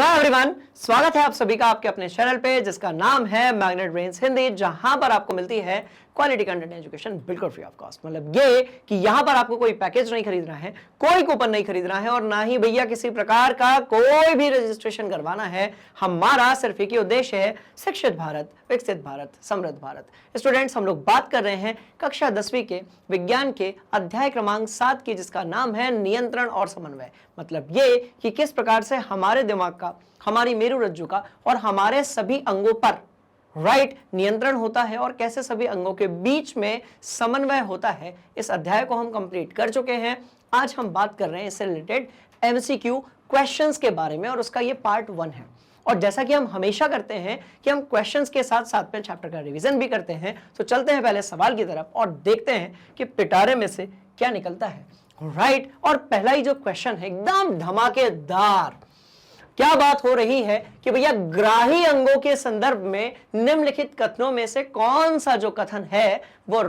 So everyone, स्वागत है आप सभी का आपके अपने चैनल पे जिसका नाम है मैग्नेट ब्रेन्स हिंदी, जहां पर आपको मिलती है क्वालिटी कंटेंट एजुकेशन बिल्कुल फ्री ऑफ कॉस्ट। मतलब ये कि यहां पर आपको कोई पैकेज नहीं खरीदना है, कोई कूपन नहीं खरीदना है और ना ही भैया किसी प्रकार का कोई भी रजिस्ट्रेशन करवाना है। हमारा सिर्फ एक ही उद्देश्य है, शिक्षित भारत, विकसित भारत, समृद्ध भारत। स्टूडेंट्स, हम लोग बात कर रहे हैं कक्षा 10वीं के विज्ञान के अध्याय क्रमांक 7 की, जिसका नाम है नियंत्रण और समन्वय। मतलब ये कि किस प्रकार से हमारे दिमाग का, हमारी मेरुरज्जु का और हमारे सभी अंगों पर नियंत्रण होता है और कैसे सभी अंगों के बीच में समन्वय होता है। इस अध्याय को हम कंप्लीट कर चुके हैं। आज हम बात कर रहे हैं इससे रिलेटेड एमसीक्यू क्वेश्चंस के बारे में और उसका ये पार्ट 1 है। और जैसा कि हम हमेशा करते हैं कि हम क्वेश्चंस के साथ साथ में चैप्टर का रिवीजन भी करते हैं, तो चलते हैं पहले सवाल की तरफ और देखते हैं कि पिटारे में से क्या निकलता है। और पहला ही जो क्वेश्चन है एकदम धमाकेदार। क्या बात हो रही है कि भैया ग्राही अंगों के संदर्भ में निम्नलिखित कथनों में से कौन सा जो कथन है वो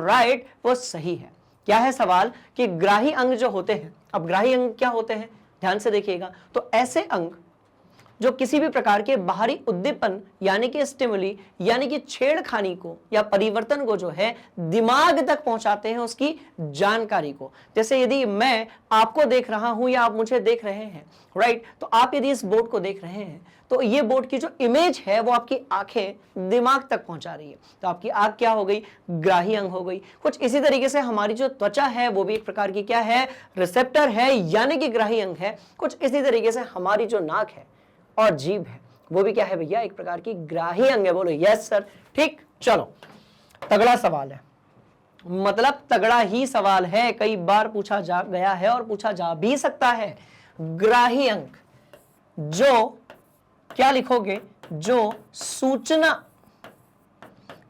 वो सही है। क्या है सवाल कि ग्राही अंग जो होते हैं, अब ग्राही अंग क्या होते हैं ध्यान से देखिएगा। तो ऐसे अंग जो किसी भी प्रकार के बाहरी उद्दीपन यानी कि स्टिमुली यानी कि छेड़खानी को या परिवर्तन को जो है दिमाग तक पहुंचाते हैं, उसकी जानकारी को। जैसे यदि मैं आपको देख रहा हूं या आप मुझे देख रहे हैं, तो आप यदि इस बोर्ड को देख रहे हैं तो ये बोर्ड की जो इमेज है वो आपकी आंखें दिमाग तक पहुंचा रही है। तो आपकी आंख क्या हो गई, ग्राही अंग हो गई। कुछ इसी तरीके से हमारी जो त्वचा है वो भी एक प्रकार की क्या है, रिसेप्टर है यानी कि ग्राही अंग है। कुछ इसी तरीके से हमारी जो नाक है और जीभ है वो भी क्या है भैया, एक प्रकार की ग्राही अंग है। बोलो यस सर। ठीक, चलो तगड़ा सवाल है, मतलब तगड़ा ही सवाल है, कई बार पूछा जा गया है और पूछा जा भी सकता है। ग्राही अंग जो क्या लिखोगे, जो सूचना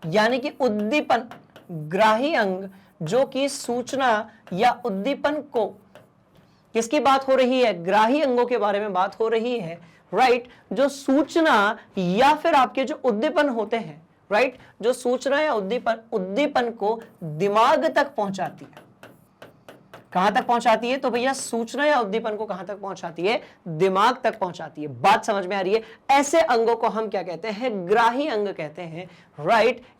यानी कि उद्दीपन, ग्राही अंग जो कि सूचना या उद्दीपन को, किसकी बात हो रही है, ग्राही अंगों के बारे में बात हो रही है। जो सूचना या फिर आपके जो उद्दीपन होते हैं, जो सूचना या उद्दीपन को दिमाग तक पहुंचाती है। कहां तक पहुंचाती है, तो भैया सूचना या उद्दीपन को कहां तक पहुंचाती है, दिमाग तक पहुंचाती है। बात समझ में आ रही है। ऐसे अंगों को हम क्या कहते हैं, ग्राही अंग कहते हैं।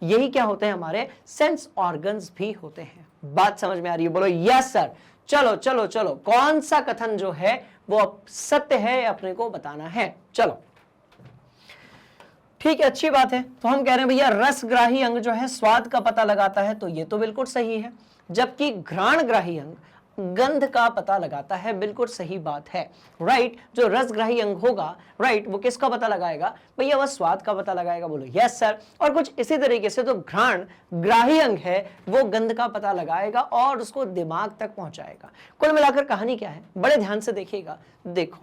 यही क्या होते हैं, हमारे सेंस ऑर्गन्स भी होते हैं। बात समझ में आ रही है, बोलो यस सर। चलो चलो चलो, कौन सा कथन जो है वो सत्य है अपने को बताना है। चलो ठीक है, अच्छी बात है। तो हम कह रहे हैं भैया रसग्राही अंग जो है स्वाद का पता लगाता है, तो ये तो बिल्कुल सही है। जबकि घ्राणग्राही अंग गंध का पता लगाता है, बिल्कुल सही बात है। जो रसग्राही अंग होगा, वो किसका पता लगाएगा भैया, वह स्वाद का पता लगाएगा। बोलो यस सर। और कुछ इसी तरीके से जो घ्राण ग्राही अंग है वो गंध का पता लगाएगा और उसको दिमाग तक पहुंचाएगा। कुल मिलाकर कहानी क्या है, बड़े ध्यान से देखिएगा। देखो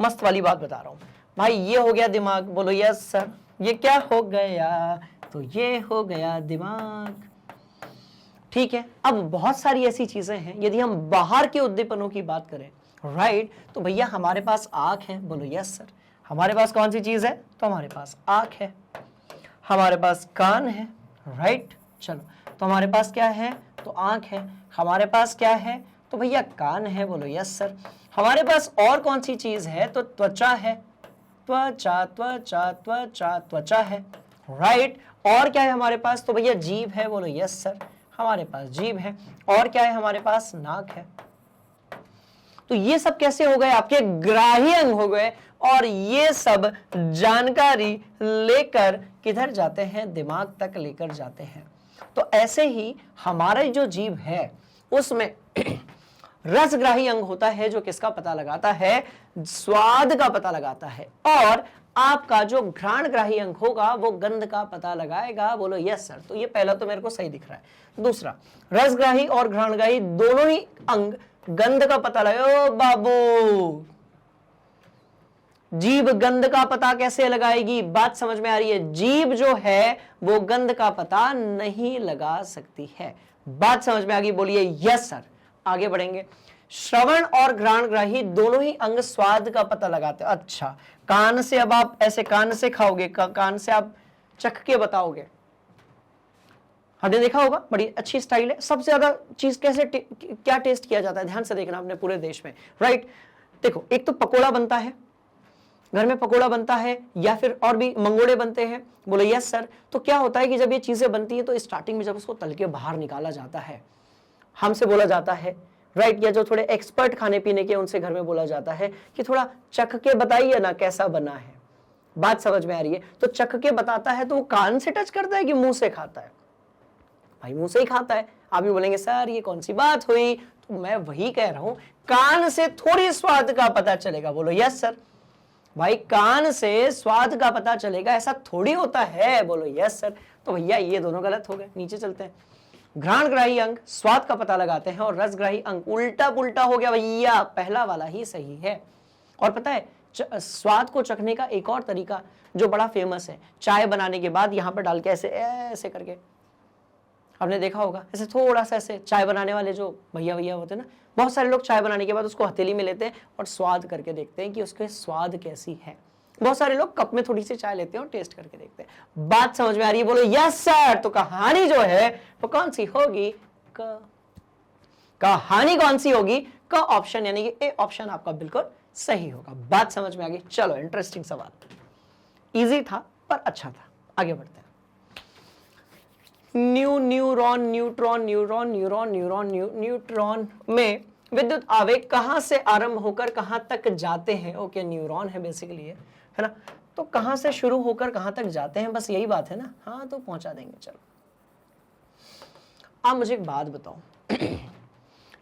मस्त वाली बात बता रहा हूं भाई। ये हो गया दिमाग, बोलो यस सर। ये क्या हो गया, तो ये हो गया दिमाग। ठीक है, अब बहुत सारी ऐसी चीजें हैं। यदि हम बाहर के उद्दीपनों की बात करें, तो भैया हमारे पास आंख है। बोलो यस सर। हमारे पास कौन सी चीज है, तो हमारे पास आंख है। हमारे पास कान है। चलो, तो हमारे पास क्या है, तो आंख है। हमारे पास क्या है, तो भैया कान है। बोलो यस सर। हमारे पास और कौन सी चीज है, तो त्वचा है। त्वचा त्वचा त्वचा त्वचा है। और क्या है हमारे पास, तो भैया जीभ है। बोलो यस सर। हमारे पास जीभ है। और क्या है हमारे पास, नाक है। तो ये सब कैसे हो गए, आपके ग्राही अंग हो गए। और ये सब जानकारी लेकर किधर जाते हैं, दिमाग तक लेकर जाते हैं। तो ऐसे ही हमारा जो जीभ है उसमें रसग्राही अंग होता है, जो किसका पता लगाता है, स्वाद का पता लगाता है। और आपका जो घ्राणग्राही अंग होगा वो गंध का पता लगाएगा। बोलो यस सर। तो ये पहला तो मेरे को सही दिख रहा है। दूसरा, रसग्राही और घ्राणग्राही दोनों ही अंग गंध का पता लगाए। ओ बाबू, जीभ गंध का पता कैसे लगाएगी, बात समझ में आ रही है। जीभ जो है वो गंध का पता नहीं लगा सकती है। बात समझ में आ गई, बोलिए यस सर। आगे बढ़ेंगे। श्रवण और घ्राणग्राही दोनों ही अंग स्वाद का पता लगाते हैं। अच्छा, कान से, अब आप ऐसे कान से खाओगे, कान से आप चख के बताओगे। आपने देखा होगा, बड़ी अच्छी स्टाइल है। सबसे ज्यादा चीज कैसे क्या टेस्ट किया जाता है, ध्यान से देखना अपने पूरे देश में। देखो, एक तो पकोड़ा बनता है, घर में पकोड़ा बनता है या फिर और भी मंगोड़े बनते हैं? बोलो यस सर। तो क्या होता है कि जब ये चीजें बनती हैं तो स्टार्टिंग में जब उसको तल के बाहर निकाला जाता है, हमसे बोला जाता है राइट, या जो थोड़े एक्सपर्ट खाने पीने के उनसे घर में बोला जाता है कि थोड़ा चख के बताइए ना कैसा बना है। बात समझ में आ रही है? तो चख के बताता है तो वो कान से टच करता है कि मुंह से खाता है? भाई मुंह से ही खाता है। आप भी बोलेंगे सर ये कौन सी बात हुई? तो मैं वही कह रहा हूं, कान से थोड़ी स्वाद का पता चलेगा। बोलो यस सर। भाई कान से स्वाद का पता चलेगा, ऐसा थोड़ी होता है। बोलो यस सर। तो भैया ये दोनों गलत हो गए, नीचे चलते हैं। घ्राणग्राही अंग स्वाद का पता लगाते हैं और रसग्राही अंग उल्टा पुल्टा हो गया भैया, पहला वाला ही सही है। और पता है स्वाद को चखने का एक और तरीका जो बड़ा फेमस है, चाय बनाने के बाद यहां पर डाल के ऐसे ऐसे करके, आपने देखा होगा ऐसे थोड़ा सा ऐसे चाय बनाने वाले जो भैया होते हैं ना, बहुत सारे लोग चाय बनाने के बाद उसको हथेली में लेते हैं और स्वाद करके देखते हैं कि उसके स्वाद कैसी है। बहुत सारे लोग कप में थोड़ी सी चाय लेते हैं और टेस्ट करके देखते हैं। बात समझ में आ रही है? बोलो यस सर। तो कहानी जो है वो कौन सी होगी? कहानी कौन सी होगी? का ऑप्शन, यानी कि ए ऑप्शन आपका बिल्कुल सही होगा। बात समझ में आ गई? चलो इंटरेस्टिंग सवाल, इजी था पर अच्छा था। आगे बढ़ते हैं। Neuron neutron neuron neuron neuron neutron में विद्युत आवेग कहां से आरंभ होकर कहां तक जाते हैं? ओके, न्यूरॉन है बेसिकली है ना, तो कहां से शुरू होकर कहां तक जाते हैं, बस यही बात है ना। हाँ तो पहुंचा देंगे। चलो आप मुझे एक बात बताओ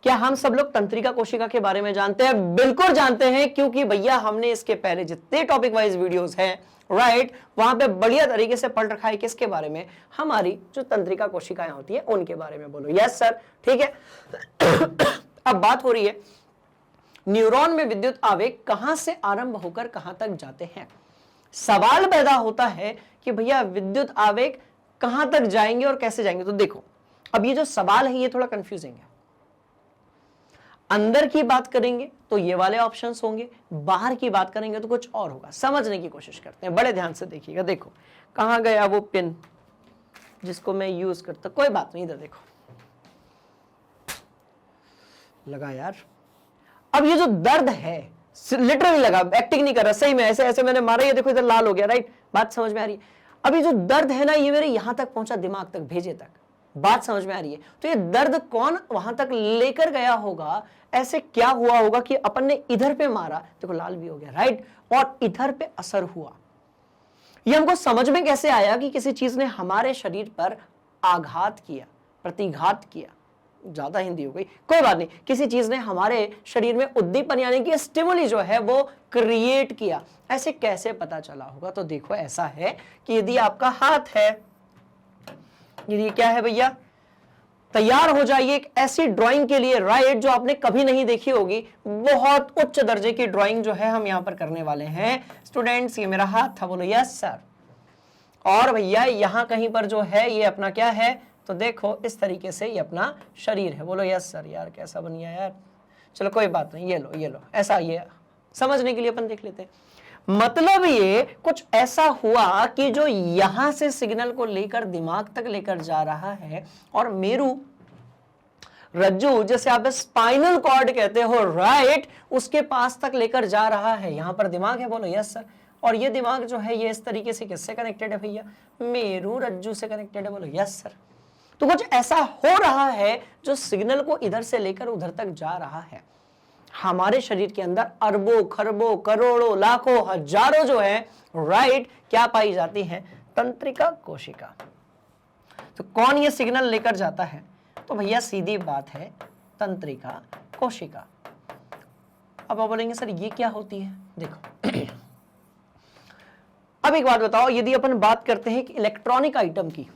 क्या हम सब लोग तंत्रिका कोशिका के बारे में जानते हैं? बिल्कुल जानते हैं, क्योंकि भैया हमने इसके पहले जितने टॉपिक वाइज वीडियोस हैं राइट, वहां पे बढ़िया तरीके से पढ़ रखा है। किसके बारे में? हमारी जो तंत्रिका कोशिकाएं होती है उनके बारे में। बोलो यस सर। ठीक है अब बात हो रही है न्यूरॉन में विद्युत आवेग कहां से आरंभ होकर कहां तक जाते हैं। सवाल पैदा होता है कि भैया विद्युत आवेग कहां तक जाएंगे और कैसे जाएंगे। तो देखो अब ये जो सवाल है ये थोड़ा कंफ्यूजिंग है। अंदर की बात करेंगे तो ये वाले ऑप्शंस होंगे, बाहर की बात करेंगे तो कुछ और होगा। समझने की कोशिश करते हैं, बड़े ध्यान से देखिएगा। देखो कहां गया वो पिन जिसको मैं यूज करता, कोई बात नहीं, इधर देखो लगा यार। अब ये जो दर्द है लिटरली लगा, एक्टिंग नहीं कर रहा, सही में ऐसे ऐसे मैंने मारा, ये देखो इधर लाल हो गया राइट। बात समझ में आ रही है? अब ये जो दर्द है ना ये मेरे यहां तक पहुंचा, दिमाग तक, भेजे तक। बात समझ में आ रही है? तो ये दर्द कौन वहां तक लेकर गया होगा? ऐसे क्या हुआ होगा कि अपन ने इधर पे मारा, देखो लाल भी हो गया राइट, और इधर पे असर हुआ। ये हमको समझ में कैसे आया कि किसी चीज ने हमारे शरीर पर आघात किया, प्रतिघात किया, ज्यादा हिंदी हो गई, कोई बात नहीं, किसी चीज ने हमारे शरीर में उद्दीपन यानी कि स्टिमुली जो है वो क्रिएट किया। ऐसे कैसे पता चला होगा? तो देखो ऐसा है कि यदि आपका हाथ है, यदि क्या है भैया, तैयार हो जाइए एक ऐसी ड्राइंग के लिए राइट जो आपने कभी नहीं देखी होगी। बहुत उच्च दर्जे की ड्राइंग जो है हम यहां पर करने वाले हैं स्टूडेंट्स। ये मेरा हाथ था, बोलो यस सर। और भैया यहां कहीं पर जो है ये अपना क्या है, तो देखो इस तरीके से ये अपना शरीर है। बोलो यस सर। यार कैसा बन गया यार, चलो कोई बात नहीं, ये लो ऐसा, ये समझने के लिए अपन देख लेते हैं। मतलब ये कुछ ऐसा हुआ कि जो यहां से सिग्नल को लेकर दिमाग तक लेकर जा रहा है और मेरू रज्जु, जैसे आप स्पाइनल कॉर्ड कहते हो राइट, उसके पास तक लेकर जा रहा है। यहां पर दिमाग है, बोलो यस सर। और ये दिमाग जो है ये इस तरीके से किससे कनेक्टेड है भैया? मेरू रज्जु से कनेक्टेड है। बोलो यस सर। तो कुछ ऐसा हो रहा है जो सिग्नल को इधर से लेकर उधर तक जा रहा है। हमारे शरीर के अंदर अरबों खरबों करोड़ों लाखों हजारों जो है राइट क्या पाई जाती है? तंत्रिका कोशिका। तो कौन ये सिग्नल लेकर जाता है? तो भैया सीधी बात है तंत्रिका कोशिका। अब आप बोलेंगे सर ये क्या होती है? देखो अब एक बात बताओ, यदि अपन बात करते हैं कि इलेक्ट्रॉनिक आइटम की,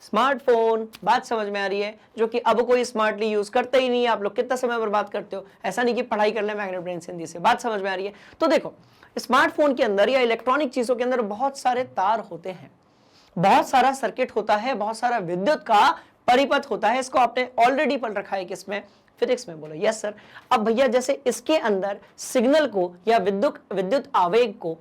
स्मार्टफोन, बात समझ में आ रही है, जो कि अब कोई स्मार्टली यूज करते ही नहीं है। आप लोग कितना समय बर्बाद करते हो, ऐसा नहीं कि पढ़ाई कर ले मैग्नेट ब्रेन्स हिंदी से। बात समझ में आ रही है? तो देखो स्मार्टफोन के अंदर या इलेक्ट्रॉनिक चीजों के अंदर बहुत सारे तार होते हैं, बहुत सारा सर्किट होता है, बहुत सारा विद्युत का परिपथ होता है। इसको आपने ऑलरेडी पढ़ रखा है, किसमें? फिजिक्स में। बोलो यस सर। अब भैया जैसे इसके अंदर सिग्नल को या विद्युत आवेग को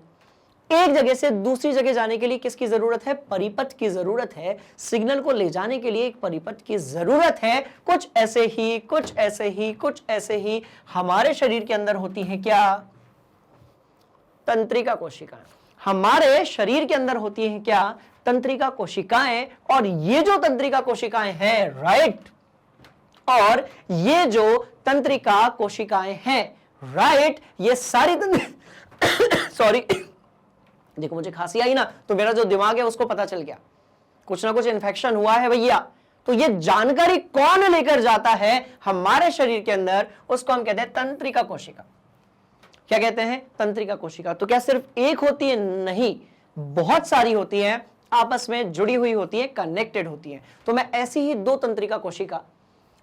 एक जगह से दूसरी जगह जाने के लिए किसकी जरूरत है? परिपथ की जरूरत है। सिग्नल को ले जाने के लिए एक परिपथ की जरूरत है। कुछ ऐसे ही कुछ ऐसे ही कुछ ऐसे ही हमारे शरीर के अंदर होती है क्या? तंत्रिका कोशिकाएं। हमारे शरीर के अंदर होती हैं क्या? तंत्रिका कोशिकाएं। और ये जो तंत्रिका कोशिकाएं हैं, राइट, और ये जो तंत्रिका कोशिकाएं हैं, राइट, ये सारी सॉरी देखो मुझे खांसी आई ना, तो मेरा जो दिमाग है उसको पता चल गया कुछ ना कुछ इन्फेक्शन हुआ है भैया। तो ये जानकारी कौन लेकर जाता है हमारे शरीर के अंदर? उसको हम कहते हैं तंत्रिका कोशिका। क्या कहते हैं? तंत्रिका कोशिका। तो क्या सिर्फ एक होती है? नहीं, बहुत सारी होती हैं, आपस में जुड़ी हुई होती है, कनेक्टेड होती है। तो मैं ऐसी ही दो तंत्रिका कोशिका,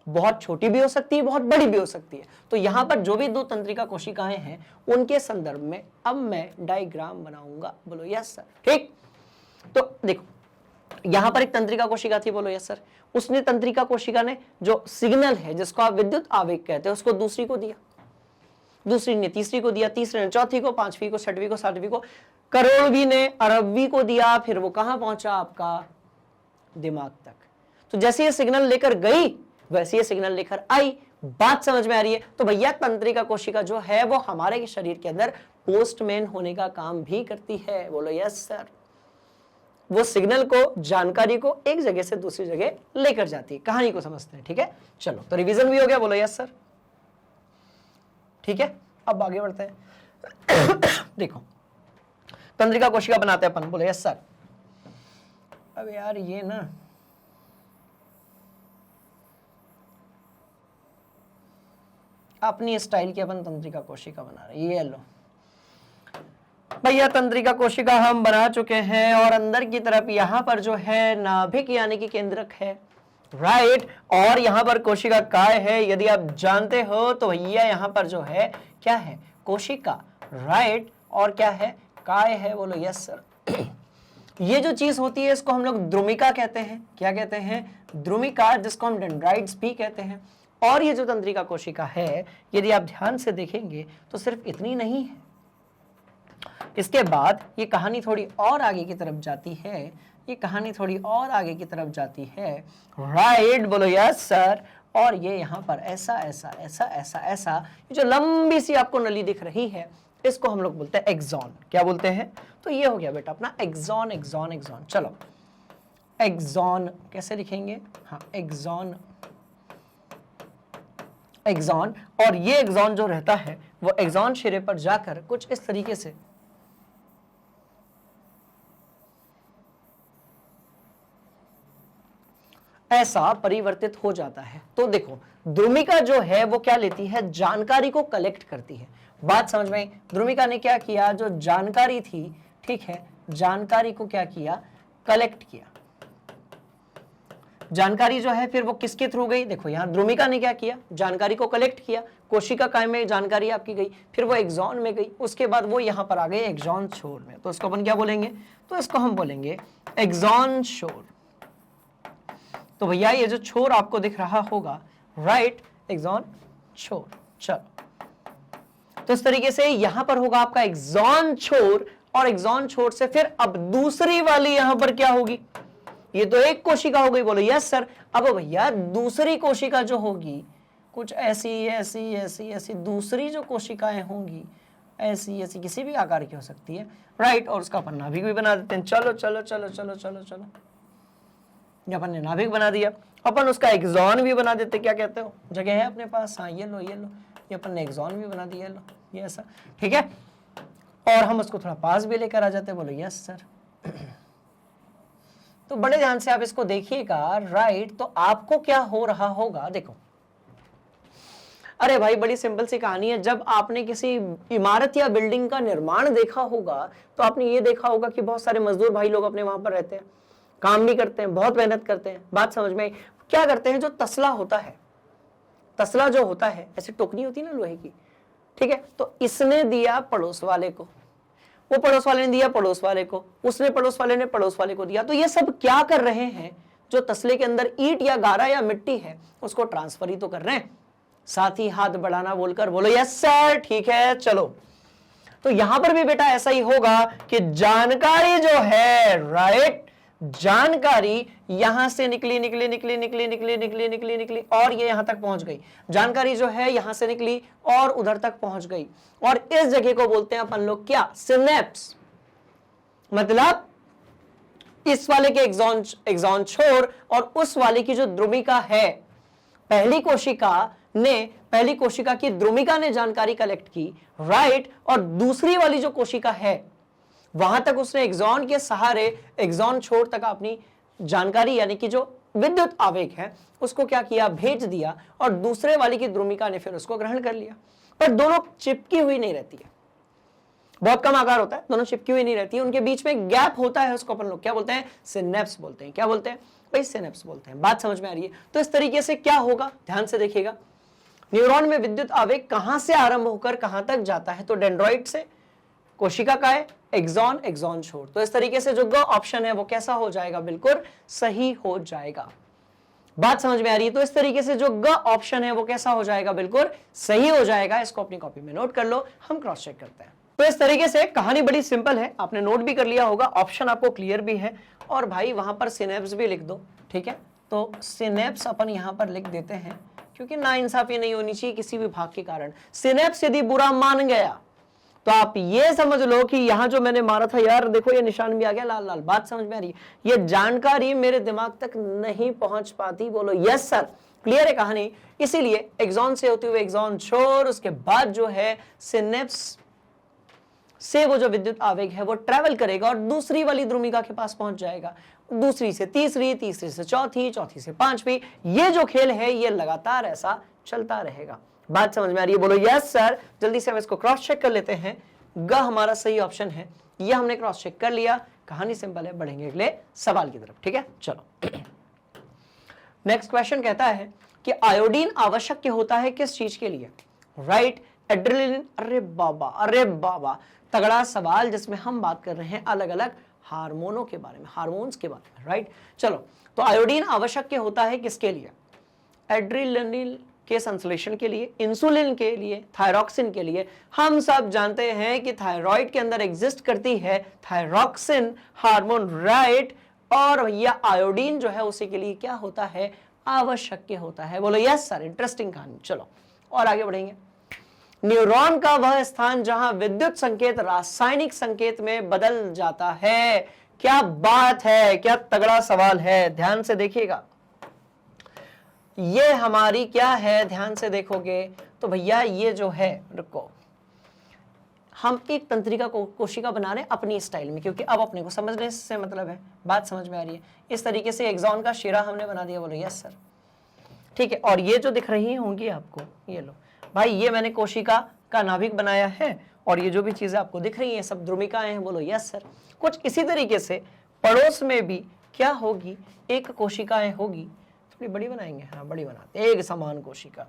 बहुत छोटी भी हो सकती है, बहुत बड़ी भी हो सकती है। तो यहां पर जो भी दो तंत्रिका कोशिकाएं हैं उनके संदर्भ में अब मैं डायग्राम बनाऊंगा। बोलो यस सर। ठीक, तो देखो यहां पर एक तंत्रिका कोशिका थी, बोलो यस सर। उसने तंत्रिका कोशिका ने जो सिग्नल है जिसको आप विद्युत आवेग कहते हैं उसको दूसरी को दिया, दूसरी ने तीसरी को दिया, तीसरे ने चौथी को, पांचवी को, छठवीं को, सातवीं को, करोड़वीं ने अरबवीं को दिया। फिर वो कहां पहुंचा? आपका दिमाग तक। तो जैसे ये सिग्नल लेकर गई वैसे ये सिग्नल लेकर आई। बात समझ में आ रही है? तो भैया तंत्रिका कोशिका जो है वो हमारे शरीर के अंदर पोस्टमैन होने का काम भी करती है। बोलो यस सर। वो सिग्नल को, जानकारी को एक जगह से दूसरी जगह लेकर जाती है। कहानी को समझते हैं, ठीक है? चलो, तो रिवीजन भी हो गया। बोलो यस सर। ठीक है, अब आगे बढ़ते हैं। देखो तंत्रिका कोशिका बनाते हैं अपन। बोलो यस सर। अब यार ये ना अपनी स्टाइल की अपन तंत्रिका कोशिका बना रहे हैं। ये लो भैया, तंत्रिका कोशिका हम बना चुके हैं और अंदर की तरफ यहां पर जो है नाभिक यानी कि केंद्रक है, राइट, और यहां पर कोशिका काय है। यदि आप जानते हो तो भैया यहां पर जो है क्या है? कोशिका, राइट, और क्या है? काय है। बोलो यस सर। ये जो चीज होती है इसको हम लोग द्रुमिका कहते हैं। क्या कहते हैं? द्रुमिका, जिसको हम डेंड्राइट्स भी कहते हैं। और ये जो तंत्रिका कोशिका है, यदि आप ध्यान से देखेंगे तो सिर्फ इतनी नहीं है, इसके बाद ये कहानी थोड़ी और आगे की तरफ जाती है। ये कहानी थोड़ी और आगे की तरफ जाती है, राइट, बोलो यस सर। और ये यहाँ पर ऐसा ऐसा ऐसा ऐसा ऐसा, ये जो लंबी सी आपको नली दिख रही है इसको हम लोग बोलते हैं एक्सॉन। क्या बोलते हैं? तो ये हो गया बेटा अपना एक्सॉन, एक्सॉन, एक्सॉन। चलो, एक्सॉन कैसे लिखेंगे? हाँ, एक्सॉन, एक्सॉन। और ये एक्सॉन जो रहता है वो एक्सॉन शिरे पर जाकर कुछ इस तरीके से ऐसा परिवर्तित हो जाता है। तो देखो द्रुमिका जो है वो क्या लेती है? जानकारी को कलेक्ट करती है। बात समझ में आई? द्रुमिका ने क्या किया? जो जानकारी थी, ठीक है, जानकारी को क्या किया? कलेक्ट किया। जानकारी जो है फिर वो किसके थ्रू गई? देखो यहां द्रुमिका ने क्या किया? जानकारी को कलेक्ट किया। कोशिका काय में जानकारी आपकी गई, फिर वो एक्सॉन में गई, उसके बाद वो यहां पर आ गए एक्सॉन छोर में। तो इसको अपन क्या बोलेंगे? तो इसको हम बोलेंगे एक्सॉन छोर। तो भैया ये जो छोर आपको दिख रहा होगा, राइट, एक्सॉन छोर। चलो, तो इस तरीके से यहां पर होगा आपका एक्सॉन छोर, और एक्सॉन छोर से फिर अब दूसरी वाली यहां पर क्या होगी? ये तो एक कोशिका हो गई। बोलो यस सर। अब भैया दूसरी कोशिका जो होगी कुछ ऐसी ऐसी ऐसी ऐसी दूसरी जो कोशिकाएं होंगी ऐसी ऐसी किसी भी आकार की हो सकती है, राइट, और उसका अपन नाभिक भी बना देते हैं। चलो चलो चलो चलो चलो चलो, ये अपन ने नाभिक बना दिया। अपन उसका एक्सॉन भी बना देते। क्या कहते हो? जगह है अपने पास? हाँ, ये लो ये लो, ये अपन ने एक्सॉन भी बना दिया। लो ये ऐसा, ठीक है, और हम उसको थोड़ा पास भी लेकर आ जाते हैं। बोलो यस सर। तो बड़े ध्यान से आप इसको देखिएगा, राइट। तो आपको क्या हो रहा होगा? देखो, अरे भाई बड़ी सिंपल सी कहानी है। जब आपने किसी इमारत या बिल्डिंग का निर्माण देखा होगा तो आपने ये देखा होगा कि बहुत सारे मजदूर भाई लोग अपने वहां पर रहते हैं, काम भी करते हैं, बहुत मेहनत करते हैं। बात समझ में आई? क्या करते हैं? जो तसला होता है, तसला जो होता है, ऐसी टोकनी होती है ना लोहे की, ठीक है, तो इसने दिया पड़ोस वाले को, वो पड़ोस वाले ने दिया पड़ोस वाले को, उसने पड़ोस वाले ने पड़ोस वाले को दिया। तो ये सब क्या कर रहे हैं? जो तसले के अंदर ईंट या गारा या मिट्टी है उसको ट्रांसफर ही तो कर रहे हैं। साथ ही हाथ बढ़ाना बोलकर बोलो यस सर। ठीक है, चलो, तो यहां पर भी बेटा ऐसा ही होगा कि जानकारी जो है, राइट, जानकारी यहां से निकली निकली निकली निकली निकली निकली निकली निकली और ये यहां तक पहुंच गई। जानकारी जो है यहां से निकली और उधर तक पहुंच गई, और इस जगह को बोलते हैं अपन लोग क्या, सिनेप्स। मतलब इस वाले के एक्सॉन छोर और उस वाले की जो द्रुमिका है, पहली कोशिका की द्रुमिका ने जानकारी कलेक्ट की, राइट, और दूसरी वाली जो कोशिका है वहां तक उसने एक्सॉन के सहारे एक्सॉन छोर तक अपनी जानकारी यानी कि जो विद्युत आवेग है उसको क्या किया, भेज दिया, और दूसरे वाली की द्रुमिका ने फिर उसको ग्रहण कर लिया। पर दोनों चिपकी हुई नहीं रहती है, बहुत कम आकार होता है, दोनों चिपकी हुई नहीं रहती है, उनके बीच में गैप होता है, उसको अपन लोग क्या बोलते हैं, सिनेप्स बोलते हैं। क्या बोलते हैं भाई, सिनेप्स बोलते हैं। बात समझ में आ रही है? तो इस तरीके से क्या होगा, ध्यान से देखिएगा, न्यूरॉन में विद्युत आवेग कहां से आरंभ होकर कहां तक जाता है, तो डेंड्रॉइड से, कोशिका का है एक्सॉन छोर। तो इस तरीके से जो ग ऑप्शन है वो कैसा हो जाएगा, बिल्कुल सही हो जाएगा। बात समझ में आ रही है? तो इस तरीके से जो ग ऑप्शन है वो कैसा हो जाएगा, बिल्कुल सही हो जाएगा। इसको अपनी कॉपी में नोट कर लो, हम क्रॉस चेक करते हैं। तो इस तरीके से कहानी बड़ी सिंपल है, आपने नोट भी कर लिया होगा, ऑप्शन आपको क्लियर भी है, और भाई वहां पर सिनेप्स भी लिख दो, ठीक है। तो सिनेप्स अपन यहां पर लिख देते हैं, क्योंकि नाइंसाफी नहीं होनी चाहिए किसी भी भाग के कारण। सिनेप्स यदि बुरा मान गया तो आप ये समझ लो कि यहां जो मैंने मारा था, यार देखो ये निशान भी आ गया लाल लाल। बात समझ में आ रही है? ये जानकारी मेरे दिमाग तक नहीं पहुंच पाती, बोलो यस सर, क्लियर है कहानी। इसीलिए एक्सॉन से होते हुए एक्सॉन छोर, उसके बाद जो है सिनेप्स से वो जो विद्युत आवेग है वो ट्रेवल करेगा और दूसरी वाली द्रुमिका के पास पहुंच जाएगा, दूसरी से तीसरी, तीसरी से चौथी, चौथी से पांचवी। ये जो खेल है ये लगातार ऐसा चलता रहेगा। बात समझ में आ रही है? बोलो यस सर। जल्दी से हम इसको क्रॉस चेक कर लेते हैं। ग हमारा सही ऑप्शन है, ये हमने क्रॉस चेक कर लिया। कहानी सिंपल है, बढ़ेंगे अगले सवाल की तरफ, ठीक है। चलो नेक्स्ट क्वेश्चन कहता है कि आयोडीन आवश्यक होता है किस चीज के लिए, राइट, एड्रेनलिन। अरे बाबा, तगड़ा सवाल, जिसमें हम बात कर रहे हैं अलग अलग हार्मोनों के बारे में, हार्मोन्स के बारे में, राइट। चलो, तो आयोडीन आवश्यक होता है किसके लिए, एड्रेनलिन के संश्लेषण के लिए, इंसुलिन के लिए, थायरॉक्सिन के लिए। हम सब जानते हैं कि थायराइड के अंदर एग्जिस्ट करती है थायरॉक्सिन हार्मोन, राइट, और यह आयोडीन जो है उसी के लिए क्या होता है, आवश्यक होता है। बोलो यस सर, इंटरेस्टिंग कहानी। चलो और आगे बढ़ेंगे। न्यूरॉन का वह स्थान जहां विद्युत संकेत रासायनिक संकेत में बदल जाता है। क्या बात है, क्या तगड़ा सवाल है, ध्यान से देखिएगा। ये हमारी क्या है, ध्यान से देखोगे तो भैया ये जो है, रुको, हम एक तंत्रिका कोशिका बना रहे हैं अपनी स्टाइल में, क्योंकि अब अपने को समझने से मतलब है। बात समझ में आ रही है? इस तरीके से एक्सॉन का शिरा हमने बना दिया। बोलो यस सर, ठीक है। और ये जो दिख रही होंगी आपको, ये लो भाई, ये मैंने कोशिका का नाभिक बनाया है, और ये जो भी चीजें आपको दिख रही हैं सब द्रुमिकाएं हैं। बोलो यस सर। कुछ इसी तरीके से पड़ोस में भी क्या होगी, एक कोशिकाएं होगी, थोड़ी बड़ी बनाएंगे, हाँ बड़ी बनाते, एक समान कोशिका,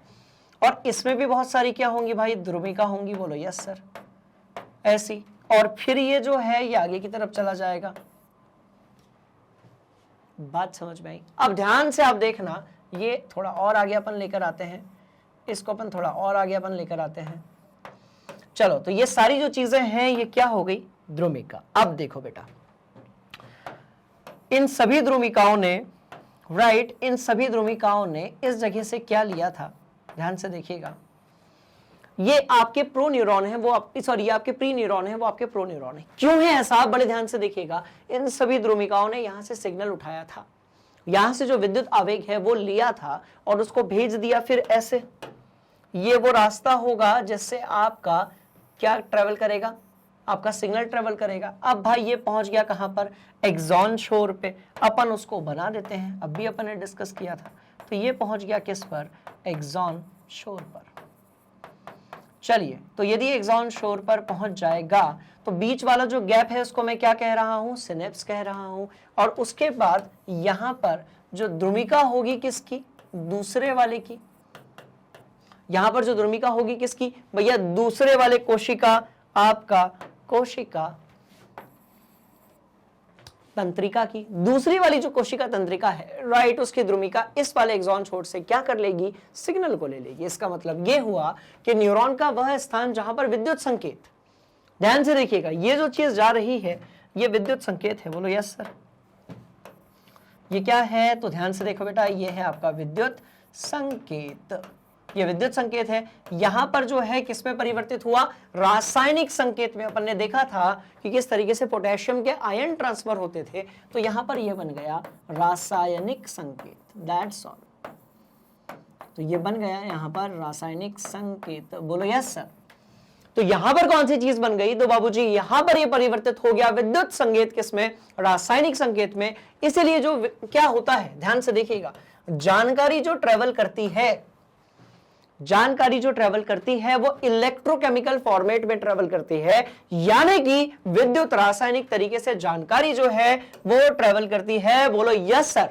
और इसमें भी बहुत सारी क्या होंगी भाई, द्रुमिका होंगी। बोलो यस सर, ऐसी। और फिर ये जो है ये आगे की तरफ चला जाएगा। बात समझ में आई? अब ध्यान से आप देखना, ये थोड़ा और आगे अपन लेकर आते हैं, इसको अपन थोड़ा और आगे अपन लेकर आते हैं। चलो, तो ये सारी जो चीजें हैं ये क्या हो गई, द्रुमिका। अब देखो बेटा, इन सभी द्रुमिकाओं ने, राइट, इन सभी द्रुमिकाओं ने इस जगह से क्या लिया था, ध्यान से देखिएगा। ये आपके प्रो न्यूरॉन है, वो ये आपके प्री न्यूरॉन है, वो आपके प्रो न्यूरॉन है। क्यों है ऐसा, आप बड़े ध्यान से देखिएगा। इन सभी द्रुमिकाओं ने यहां से सिग्नल उठाया था, यहां से जो विद्युत आवेग है वो लिया था और उसको भेज दिया। फिर ऐसे ये वो रास्ता होगा जिससे आपका क्या ट्रेवल करेगा, आपका सिग्नल ट्रेवल करेगा। अब भाई ये पहुंच गया कहां पर, एक्सॉन छोर पे। अपन उसको बना देते हैं, अब भी अपन ने डिस्कस किया था। तो ये पहुंच गया किस पर, एक्सॉन छोर पर। चलिए, तो यदि एक्सॉन छोर पर पहुंच जाएगा तो बीच वाला जो गैप है उसको मैं क्या कह रहा हूं, सिनेप्स कह रहा हूं। और उसके बाद यहां पर जो द्रुमिका होगी किसकी, दूसरे वाले की। यहां पर जो द्रुमिका होगी किसकी भैया, दूसरे वाले कोशिका, आपका कोशिका तंत्रिका की। दूसरी वाली जो कोशिका तंत्रिका है, राइट, उसकी द्रुमिका इस वाले एक्सॉन छोर से क्या कर लेगी, सिग्नल को ले लेगी। इसका मतलब ये हुआ कि न्यूरॉन का वह स्थान जहां पर विद्युत संकेत, ध्यान से देखिएगा, ये जो चीज जा रही है ये विद्युत संकेत है। बोलो यस सर। ये क्या है? तो ध्यान से देखो बेटा, ये है आपका विद्युत संकेत। ये विद्युत संकेत है। यहां पर जो है किस में परिवर्तित हुआ? रासायनिक संकेत में। अपन ने देखा था कि किस तरीके से पोटेशियम के आयन ट्रांसफर होते थे, तो यहां पर ये बन गया रासायनिक संकेत। That's all. तो ये बन गया यहां पर रासायनिक संकेत। बोलो यस सर। तो यहां पर कौन सी चीज बन गई? तो बाबूजी यहां पर ये परिवर्तित हो गया विद्युत संकेत किसमें? रासायनिक संकेत में। इसीलिए जो क्या होता है, ध्यान से देखिएगा, जानकारी जो ट्रेवल करती है, जानकारी जो ट्रेवल करती है वो इलेक्ट्रोकेमिकल फॉर्मेट में ट्रेवल करती है, यानी कि विद्युत रासायनिक तरीके से जानकारी जो है वो ट्रेवल करती है। बोलो यस सर।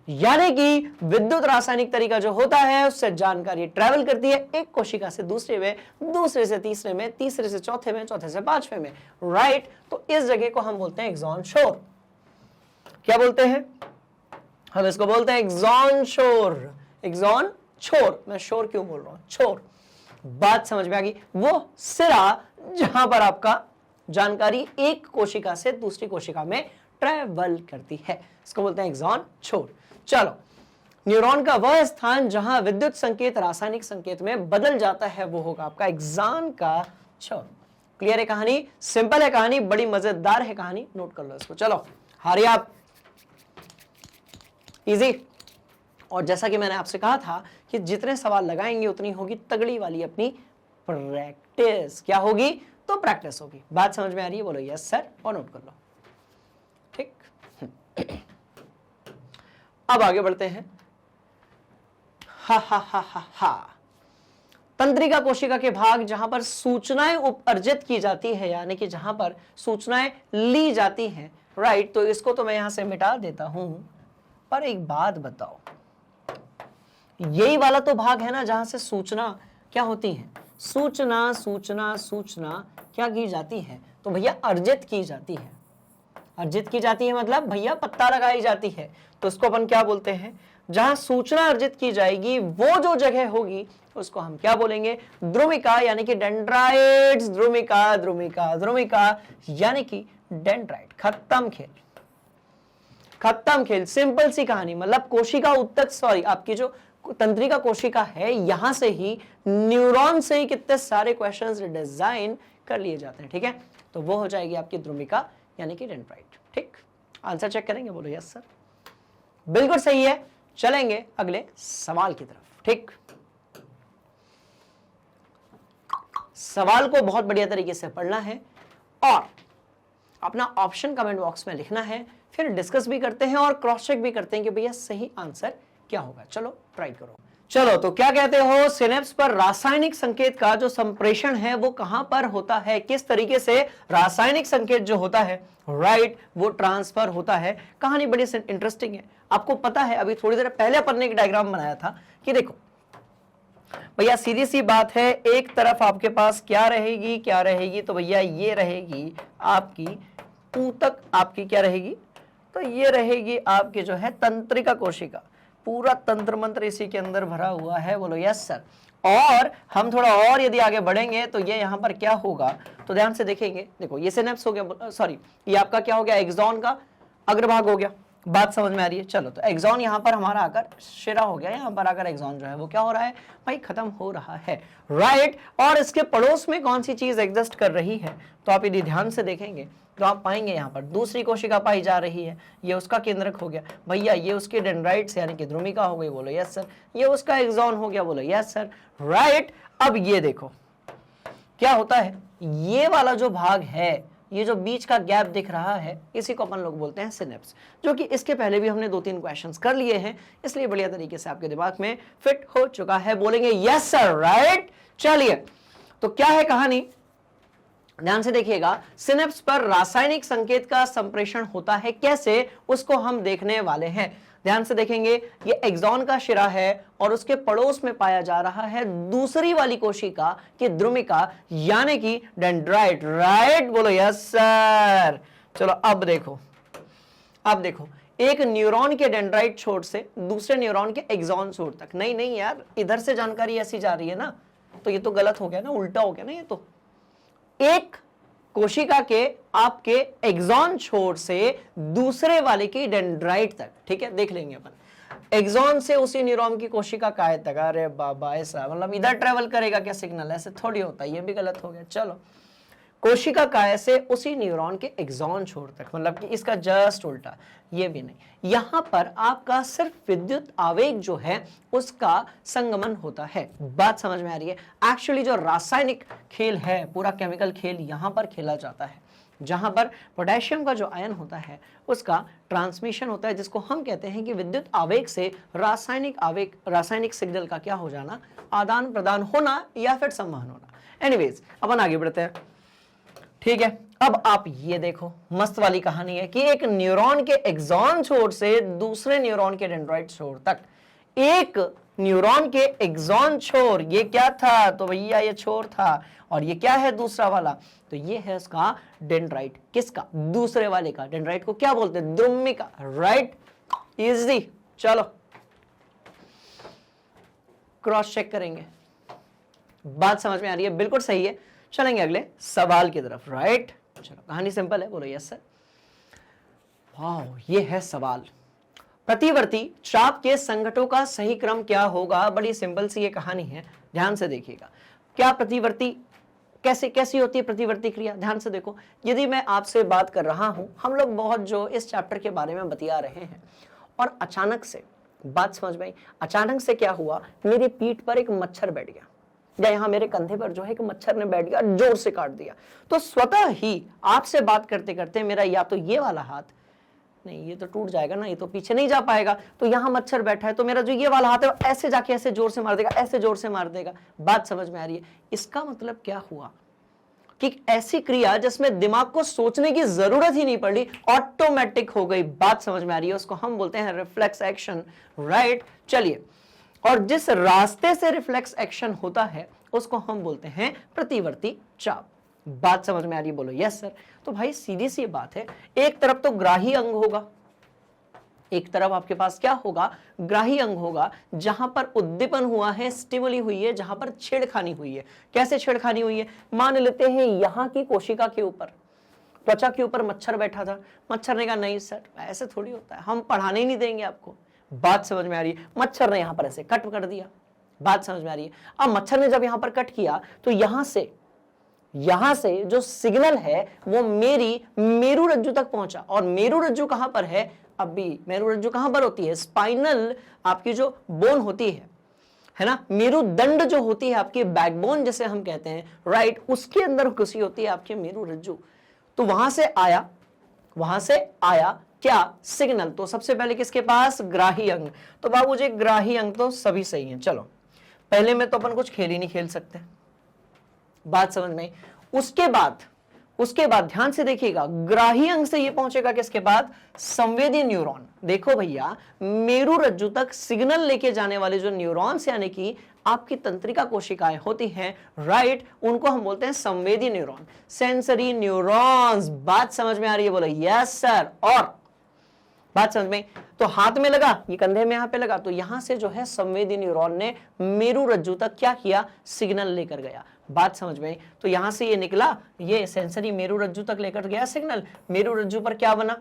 यानी कि विद्युत रासायनिक तरीका जो होता है उससे जानकारी ट्रेवल करती है एक कोशिका से दूसरे में, दूसरे से तीसरे में, तीसरे से चौथे में, चौथे से पांचवें में। राइट। तो इस जगह को हम बोलते हैं एक्सॉन शोर। क्या बोलते हैं? हम इसको बोलते हैं एक्सॉन शोर। एक्सॉन छोर। मैं शोर क्यों बोल रहा हूं? छोर। बात समझ में आ गई? वो सिरा जहां पर आपका जानकारी एक कोशिका से दूसरी कोशिका में ट्रेवल करती है, इसको बोलते हैं एक्सॉन छोर। चलो, न्यूरॉन का वह स्थान जहां विद्युत संकेत रासायनिक संकेत में बदल जाता है वो होगा आपका एक्सॉन का छोर। क्लियर है कहानी? सिंपल है कहानी, बड़ी मजेदार है कहानी, नोट कर लो इसको। चलो हरी आप, इजी। और जैसा कि मैंने आपसे कहा था कि जितने सवाल लगाएंगे उतनी होगी तगड़ी वाली अपनी प्रैक्टिस। क्या होगी? तो प्रैक्टिस होगी। बात समझ में आ रही है? बोलो यस सर और नोट कर लो। ठीक। अब आगे बढ़ते हैं। हा हा हा हा हा। तंत्रिका कोशिका के भाग जहां पर सूचनाएं अर्जित की जाती है, यानी कि जहां पर सूचनाएं ली जाती हैं। राइट। तो इसको तो मैं यहां से मिटा देता हूं, पर एक बात बताओ, यही वाला तो भाग है ना जहां से सूचना क्या होती है? सूचना सूचना सूचना क्या की जाती है? तो भैया अर्जित की जाती है। अर्जित की जाती है मतलब भैया पत्ता लगाई जाती है। तो इसको अपन क्या बोलते हैं? जहां सूचना अर्जित की जाएगी वो जो जगह होगी उसको हम क्या बोलेंगे? द्रुमिका, यानी कि डेंड्राइट्स। द्रुमिका द्रुमिका द्रुमिका यानी कि डेंड्राइट। खत्म खेल, खत्म खेल। सिंपल सी कहानी। मतलब कोशिका उत्तक, सॉरी, आपकी जो तंत्रिका कोशिका है, यहां से ही न्यूरॉन से ही कितने सारे क्वेश्चंस डिजाइन कर लिए जाते हैं। ठीक है। तो वो हो जाएगी आपकी द्रुमिका यानी कि डेंड्राइट। ठीक। आंसर चेक करेंगे? बोलो यस सर। बिल्कुल सही है। चलेंगे अगले सवाल की तरफ। ठीक। सवाल को बहुत बढ़िया तरीके से पढ़ना है और अपना ऑप्शन कमेंट बॉक्स में लिखना है, फिर डिस्कस भी करते हैं और क्रॉस चेक भी करते हैं कि भैया सही आंसर क्या होगा। चलो ट्राई करो। चलो, तो क्या कहते हो? सिनेप्स पर रासायनिक संकेत का जो संप्रेषण है वो कहां पर होता है? किस तरीके से रासायनिक संकेत जो होता है, राइट, वो ट्रांसफर होता है। कहानी बड़ी इंटरेस्टिंग है। आपको पता है, अभी थोड़ी देर पहले अपन ने एक डायग्राम बनाया था कि देखो भैया सीधी सी बात है, एक तरफ आपके पास क्या रहेगी, क्या रहेगी? तो भैया ये रहेगी आपकी ऊतक। आपकी क्या रहेगी? तो ये रहेगी आपकी जो है तंत्रिका कोशिका। पूरा तंत्र मंत्र इसी के अंदर भरा हुआ है। बोलो यस सर। और हम थोड़ा और यदि आगे बढ़ेंगे तो ये यहां पर क्या होगा? तो ध्यान से देखेंगे। देखो ये सिनेप्स हो गया, सॉरी ये आपका क्या हो गया? एक्सॉन का अग्रभाग हो गया। बात समझ में आ रही है? चलो, तो एक्सॉन यहां पर हमारा आकर शिरा हो गया। यहां पर आकर एक्सॉन जो है वो क्या हो रहा है भाई? खत्म हो रहा है। राइट। और इसके पड़ोस में कौन सी चीज एग्जिस्ट कर रही है? तो आप यदि ध्यान से देखेंगे तो आप पाएंगे यहां पर दूसरी कोशिका पाई जा रही है। ये उसका केंद्रक हो गया भैया, ये उसके डेंड्राइट्स यानी कि द्रुमिका हो गई। बोलो यस सर। ये उसका एक्सॉन हो गया। बोलो यस सर। राइट। अब ये देखो क्या होता है, ये वाला जो भाग है, ये जो बीच का गैप दिख रहा है, इसी को अपन लोग बोलते हैं सिनेप्स, जो कि इसके पहले भी हमने 2-3 क्वेश्चंस कर लिए हैं, इसलिए बढ़िया तरीके से आपके दिमाग में फिट हो चुका है। बोलेंगे यस सर। राइट। चलिए, तो क्या है कहानी? ध्यान से देखिएगा। सिनेप्स पर रासायनिक संकेत का संप्रेषण होता है, कैसे, उसको हम देखने वाले हैं। ध्यान से देखेंगे, ये एक्सॉन का शिरा है और उसके पड़ोस में पाया जा रहा है दूसरी वाली कोशिका की द्रुमिका यानी कि डेंड्राइट। राइट। बोलो यस सर। चलो अब देखो, अब देखो, एक न्यूरॉन के डेंड्राइट छोर से दूसरे न्यूरॉन के एक्सॉन छोर तक। नहीं नहीं यार, इधर से जानकारी ऐसी जा रही है ना, तो ये तो गलत हो गया ना, उल्टा हो गया ना। ये तो एक कोशिका के आपके एक्सॉन छोर से दूसरे वाले की डेंड्राइट तक, ठीक है, देख लेंगे अपन। एक्सॉन से उसी न्यूरॉन की कोशिका काय तक, अरे बाबा ऐसा मतलब इधर ट्रेवल करेगा क्या सिग्नल, ऐसे थोड़ी होता है, ये भी गलत हो गया। चलो, कोशिका काय से उसी न्यूरॉन के एक्सॉन छोर तक, मतलब कि इसका जस्ट उल्टा, ये भी नहीं। यहां पर आपका सिर्फ विद्युत आवेग जो है उसका संगमन होता है। बात समझ में आ रही है? एक्चुअली जो रासायनिक खेल है, पूरा केमिकल खेल यहां पर खेला जाता है, जहां पर पोटेशियम का जो आयन होता है उसका ट्रांसमिशन होता है, जिसको हम कहते हैं कि विद्युत आवेग से रासायनिक आवेग, रासायनिक सिग्नल का क्या हो जाना, आदान प्रदान होना या फिर संवहन होना। एनीवेज, अपन आगे बढ़ते हैं, ठीक है। अब आप ये देखो, मस्त वाली कहानी है कि एक न्यूरॉन के एक्सॉन छोर से दूसरे न्यूरॉन के डेंड्राइट छोर तक, एक न्यूरॉन के एक्सॉन छोर, ये क्या था, तो भैया ये छोर था, और ये क्या है दूसरा वाला, तो ये है उसका डेंड्राइट। किसका? दूसरे वाले का। डेंड्राइट को क्या बोलते हैं? द्रुमिका, राइट? इजी। चलो क्रॉस चेक करेंगे, बात समझ में आ रही है? बिल्कुल सही है। चलेंगे अगले सवाल की तरफ, राइट? चलो, कहानी सिंपल है, बोलो यस सर। वाह, ये है सवाल। प्रतिवर्ती चाप के संघटों का सही क्रम क्या होगा? बड़ी सिंपल सी ये कहानी है, ध्यान से देखिएगा। क्या प्रतिवर्ती कैसी होती है प्रतिवर्ती क्रिया? ध्यान से देखो, यदि मैं आपसे बात कर रहा हूं, हम लोग बहुत जो इस चैप्टर के बारे में बतिया रहे हैं, और अचानक से, बात समझ में आई, अचानक से क्या हुआ, मेरी पीठ पर एक मच्छर बैठ गया, या यहाँ मेरे कंधे पर जो है कि मच्छर ने बैठ गया, जोर से काट दिया, तो स्वतः ही आपसे बात करते करते मेरा या तो ये वाला हाथ, नहीं ये तो टूट जाएगा ना, ये तो पीछे नहीं जा पाएगा, तो यहाँ मच्छर बैठा है, तो मेरा जो ये वाला हाथ है वो ऐसे जाके ऐसे जोर से मार देगा, ऐसे जोर से मार देगा। बात समझ में आ रही है? इसका मतलब क्या हुआ कि ऐसी क्रिया जिसमें दिमाग को सोचने की जरूरत ही नहीं पड़ी, ऑटोमेटिक हो गई। बात समझ में आ रही है? उसको हम बोलते हैं रिफ्लेक्स एक्शन, राइट? चलिए, और जिस रास्ते से रिफ्लेक्स एक्शन होता है उसको हम बोलते हैं प्रतिवर्ती चाप। बात समझ में आ रही है? बोलो यस सर। तो भाई सीधी सी बात है, एक तरफ तो ग्राही अंग होगा, एक तरफ आपके पास क्या होगा, ग्राही अंग होगा, जहां पर उद्दीपन हुआ है, स्टिमुली हुई है, जहां पर छेड़खानी हुई है। कैसे छेड़खानी हुई है? मान लेते हैं यहां की कोशिका के ऊपर, त्वचा के ऊपर मच्छर बैठा था, मच्छर ने कहा नहीं सर ऐसे थोड़ी होता है, हम पढ़ाने ही नहीं देंगे आपको। बात समझ में आ रही है? मच्छर ने यहां पर ऐसे कट कर दिया। बात समझ में आ रही है? अब मच्छर ने जब यहां पर कट किया तो यहां से जो सिग्नल है वो मेरी मेरु रज्जु तक पहुंचा, और मेरु रज्जु कहां पर है? अभी मेरु रज्जु कहां पर होती है? स्पाइनल आपकी जो बोन होती है ना, मेरुदंड जो होती है आपकी, बैकबोन जिसे हम कहते हैं, राइट, उसके अंदर घुसी होती है आपकी मेरु रज्जु। तो वहां से आया क्या सिग्नल? तो सबसे पहले किसके पास? ग्राही अंग। तो बाबूजी ग्राही अंग तो सभी सही हैं। चलो, पहले में तो अपन कुछ खेल ही नहीं खेल सकते, बात समझ में? उसके बाद ध्यान से देखिएगा, ग्राही अंग से ये पहुंचेगा किसके पास? संवेदी न्यूरॉन। देखो भैया, मेरु रज्जु तक सिग्नल लेके जाने वाले जो न्यूरॉन्स यानी कि आपकी तंत्रिका कोशिकाएं होती हैं, राइट, उनको हम बोलते हैं संवेदी न्यूरॉन, सेंसरी न्यूरॉन्स। बात समझ में आ रही है? बोलो यस सर। और बात समझ में? तो हाथ में लगा, ये कंधे में यहां पे लगा, तो यहां से जो है संवेदी न्यूरॉन ने मेरु रज्जु तक क्या किया? सिग्नल लेकर गया। बात समझ में? तो यहां से ये निकला, ये सेंसरी मेरु रज्जु तक लेकर गया सिग्नल। मेरु रज्जु पर क्या बना?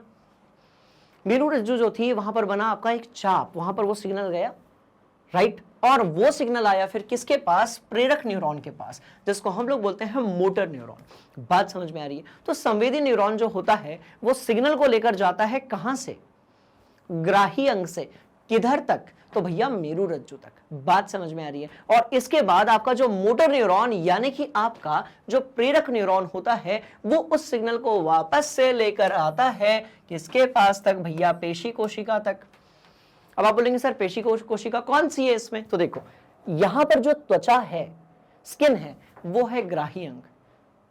मेरु रज्जु जो थी वहां पर बना आपका एक चाप, वहां पर वो सिग्नल गया, राइट, और वो सिग्नल आया फिर किसके पास? प्रेरक न्यूरॉन के पास, जिसको हम लोग बोलते हैं मोटर न्यूरॉन। बात समझ में आ रही है? तो संवेदी न्यूरॉन जो होता है वो सिग्नल को लेकर जाता है कहां से? ग्राही अंग से। किधर तक? तो भैया मेरु रज्जु तक। बात समझ में आ रही है? और इसके बाद आपका जो मोटर न्यूरॉन यानी कि आपका जो प्रेरक न्यूरॉन होता है वो उस सिग्नल को वापस से लेकर आता है किसके पास तक? भैया पेशी कोशिका तक। अब आप बोलेंगे सर पेशी कोशिका कौन सी है इसमें? तो देखो, यहां पर जो त्वचा है, स्किन है, वो है ग्राही अंग,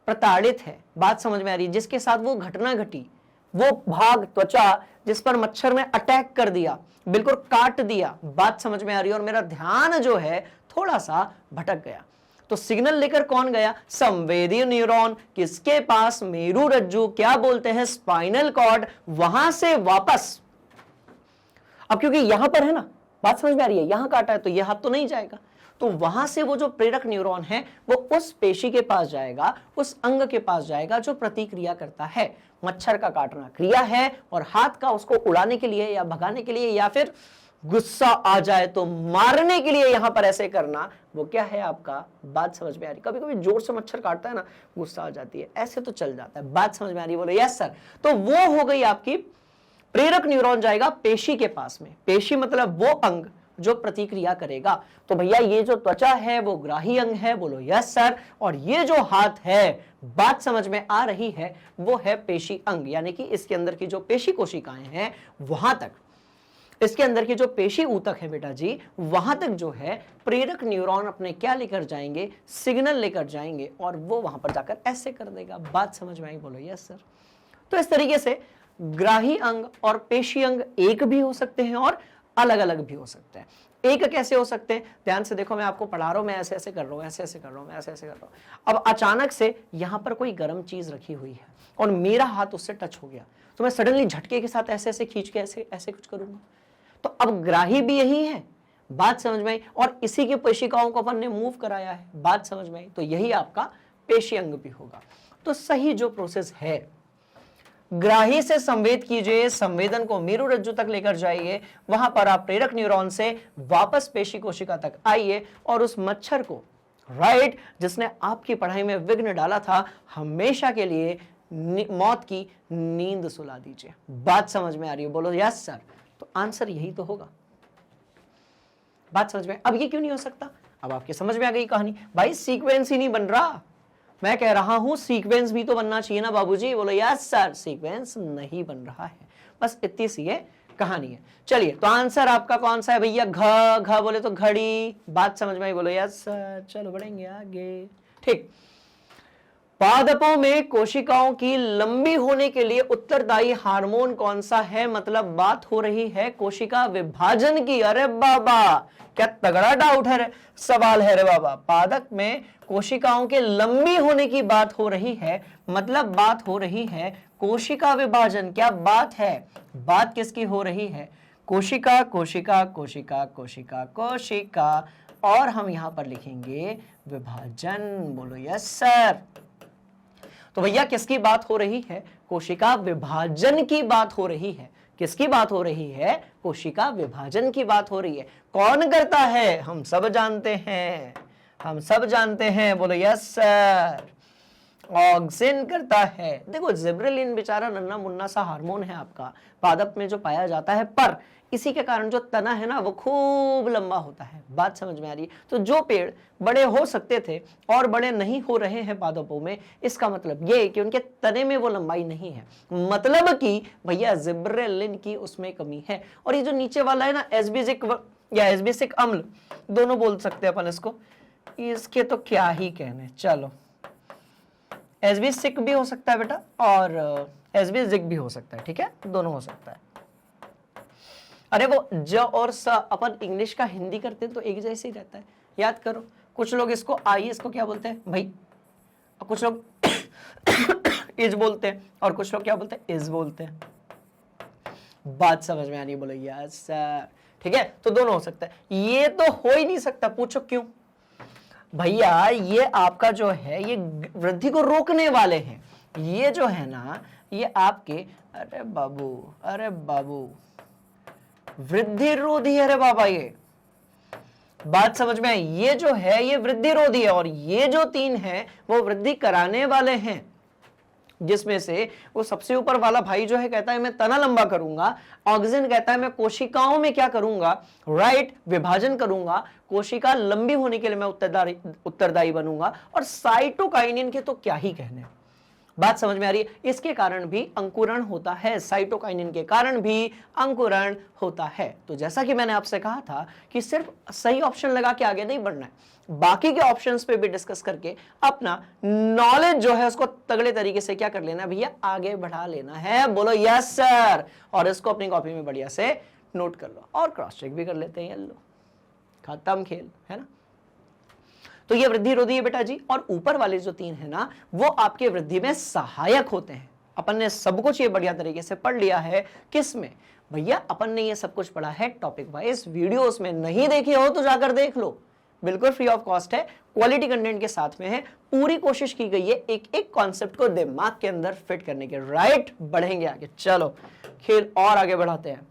प्रताड़ित है। बात समझ में आ रही है? जिसके साथ वो घटना घटी, वो भाग त्वचा जिस पर मच्छर ने अटैक कर दिया, बिल्कुल काट दिया। बात समझ में आ रही है? और मेरा ध्यान जो है थोड़ा सा भटक गया, तो सिग्नल लेकर कौन गया? संवेदी न्यूरॉन। किसके पास? मेरु रज्जु, क्या बोलते हैं? Spinal cord. वहां से वापस, अब क्योंकि यहां पर है ना, बात समझ में आ रही है? यहां काटा है तो यह हाथ तो नहीं जाएगा, तो वहां से वो जो प्रेरक न्यूरॉन है वो उस पेशी के पास जाएगा, उस अंग के पास जाएगा जो प्रतिक्रिया करता है। मच्छर का काटना क्रिया है और हाथ का उसको उड़ाने के लिए या भगाने के लिए या फिर गुस्सा आ जाए तो मारने के लिए यहां पर ऐसे करना, वो क्या है आपका, बात समझ में आ रही। कभी कभी जोर से मच्छर काटता है ना, गुस्सा आ जाती है, ऐसे तो चल जाता है। बात समझ में आ रही, बोलो यस सर। तो वो हो गई आपकी प्रेरक न्यूरॉन जाएगा पेशी के पास में। पेशी मतलब वो अंग जो प्रतिक्रिया करेगा। तो भैया ये जो त्वचा है वो ग्राही अंग है, बोलो यस सर। और ये जो हाथ है, बात समझ में आ रही है, वो है पेशी अंग, यानी कि इसके अंदर की जो पेशी कोशिकाएं हैं वहां तक, इसके अंदर की जो पेशी ऊतक है बेटा जी, वहां तक जो है प्रेरक न्यूरॉन अपने क्या लेकर जाएंगे, सिग्नल लेकर जाएंगे और वो वहां पर जाकर ऐसे कर देगा। बात समझ में आई, बोलो यस सर। तो इस तरीके से ग्राही अंग और पेशी अंग एक भी हो सकते हैं और अलग अलग भी हो सकते हैं। एक कैसे हो सकते हैं, ध्यान से देखो, मैं आपको पढ़ा रहा हूं, मैं ऐसे ऐसे कर रहा हूं, ऐसे ऐसे कर रहा हूं, मैं ऐसे ऐसे कर रहा हूं। अब अचानक से यहां पर कोई गर्म चीज रखी हुई है और मेरा हाथ उससे टच हो गया, तो मैं सडनली झटके के साथ ऐसे ऐसे खींच के ऐसे ऐसे कुछ करूंगा। तो अब ग्राही भी यही है, बात समझ में आई, और इसी की पेशिकाओं को अपन ने मूव कराया है, बात समझ में आई। तो यही आपका पेशी अंग भी होगा। तो सही जो प्रोसेस है, ग्राही से संवेद कीजिए, संवेदन को मेरुरज्जु तक लेकर जाइए, वहां पर आप प्रेरक न्यूरॉन से वापस पेशी कोशिका तक आइए और उस मच्छर को, राइट, जिसने आपकी पढ़ाई में विघ्न डाला था, हमेशा के लिए मौत की नींद सुला दीजिए। बात समझ में आ रही है, बोलो यस सर। तो आंसर यही तो होगा। बात समझ में, अब ये क्यों नहीं हो सकता, अब आपके समझ में आ गई कहानी। भाई सीक्वेंस ही नहीं बन रहा, मैं कह रहा हूं सीक्वेंस भी तो बनना चाहिए ना बाबूजी, बोलो यस सर। सीक्वेंस नहीं बन रहा है, बस इतनी सी ये कहानी है। चलिए, तो आंसर आपका कौन सा है भैया, घ बोले तो घड़ी। बात समझ में आई, बोलो यस सर। चलो बढ़ेंगे आगे, ठीक। पादपों में कोशिकाओं की लंबी होने के लिए उत्तरदायी हार्मोन कौन सा है, मतलब बात हो रही है कोशिका विभाजन की। अरे बाबा, क्या तगड़ा डाउट है रे, सवाल है रे बाबा। पादप में कोशिकाओं के लंबी होने की बात हो रही है, मतलब बात हो रही है कोशिका विभाजन। क्या बात है, बात किसकी हो रही है, कोशिका कोशिका कोशिका कोशिका कोशिका, और हम यहां पर लिखेंगे विभाजन। बोलो यस सर। तो भैया किसकी बात हो रही है, कोशिका विभाजन की बात हो रही है। किसकी बात हो रही है, कोशिका विभाजन की बात हो रही है। कौन करता है, हम सब जानते हैं, हम सब जानते हैं, बोलो यस सर। ऑक्सिन करता है। देखो जिब्रेलिन बेचारा नन्ना मुन्ना सा हार्मोन है आपका, पादप में जो पाया जाता है, पर इसी के कारण जो तना है ना वो खूब लंबा होता है। बात समझ में आ रही है। तो जो पेड़ बड़े हो सकते थे और बड़े नहीं हो रहे हैं पादपों में, इसका मतलब ये कि उनके तने में वो लंबाई नहीं है, मतलब कि भैया जिब्रेलिन की उसमें कमी है। और ये जो नीचे वाला है ना, एस्बिजिक या एस्बिसिक अम्ल, दोनों बोल सकते हैं अपन इसको, इसके तो क्या ही कहने। चलो, एस्बिसिक भी हो सकता है बेटा और एस्बिजिक भी हो सकता है, ठीक है, दोनों हो सकता है। अरे वो ज और स अपन इंग्लिश का हिंदी करते हैं तो एक जैसे ही रहता है, याद करो। कुछ लोग इसको आई, इसको क्या बोलते हैं भाई, कुछ लोग इज बोलते हैं और कुछ लोग क्या बोलते हैं, इज बोलते हैं। बात समझ में आ रही है, बोलो यस सर, ठीक है। तो दोनों हो सकता है, ये तो हो ही नहीं सकता। पूछो क्यों भैया, ये आपका जो है ये वृद्धि को रोकने वाले हैं, ये जो है ना ये आपके, अरे बाबू, अरे बाबू, वृद्धि रोधी है रे बाबा। ये बात समझ में आई, ये जो है ये वृद्धि रोधी है और ये जो तीन है वो वृद्धि कराने वाले हैं, जिसमें से वो सबसे ऊपर वाला भाई जो है कहता है मैं तना लंबा करूंगा, ऑक्सिन कहता है मैं कोशिकाओं में क्या करूंगा, राइट, विभाजन करूंगा, कोशिका लंबी होने के लिए मैं उत्तरदायी बनूंगा, और साइटोकाइनिन के तो क्या ही कहने। बात समझ में आ रही है। इसके कारण भी अंकुरण होता है, साइटोकाइनिन के कारण भी अंकुरण होता है। तो जैसा कि मैंने आपसे कहा था कि सिर्फ सही ऑप्शन लगा के आगे नहीं बढ़ना है, बाकी के ऑप्शंस पे भी डिस्कस करके अपना नॉलेज जो है उसको तगड़े तरीके से क्या कर लेना भैया, आगे बढ़ा लेना है। बोलो यस सर। और इसको अपनी कॉपी में बढ़िया से नोट कर लो और क्रॉस चेक भी कर लेते हैं। लो, खत्म खेल, है ना। तो ये वृद्धि रोधी है बेटा जी, और ऊपर वाले जो तीन है ना वो आपके वृद्धि में सहायक होते हैं। अपन ने सब कुछ ये बढ़िया तरीके से पढ़ लिया है। किस में भैया, अपन ने ये सब कुछ पढ़ा है टॉपिक वाइज। वीडियोस में नहीं देखे हो तो जाकर देख लो, बिल्कुल फ्री ऑफ कॉस्ट है, क्वालिटी कंटेंट के साथ में है। पूरी कोशिश की गई है एक एक कॉन्सेप्ट को दिमाग के अंदर फिट करने के। राइट, बढ़ेंगे आगे, चलो खेल और आगे बढ़ाते हैं।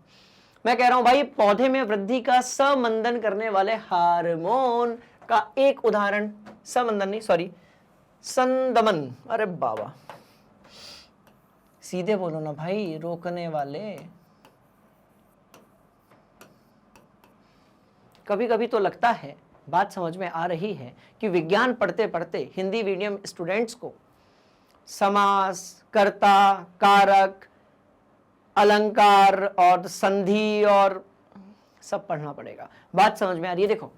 मैं कह रहा हूं भाई, पौधे में वृद्धि का समंदन करने वाले हार्मोन का एक उदाहरण, समंदन नहीं सॉरी संदमन, अरे बाबा सीधे बोलो ना भाई, रोकने वाले। कभी कभी तो लगता है बात समझ में आ रही है कि विज्ञान पढ़ते पढ़ते हिंदी मीडियम स्टूडेंट्स को समास, कर्ता, कारक, अलंकार और संधि और सब पढ़ना पड़ेगा। बात समझ में आ रही है? देखो,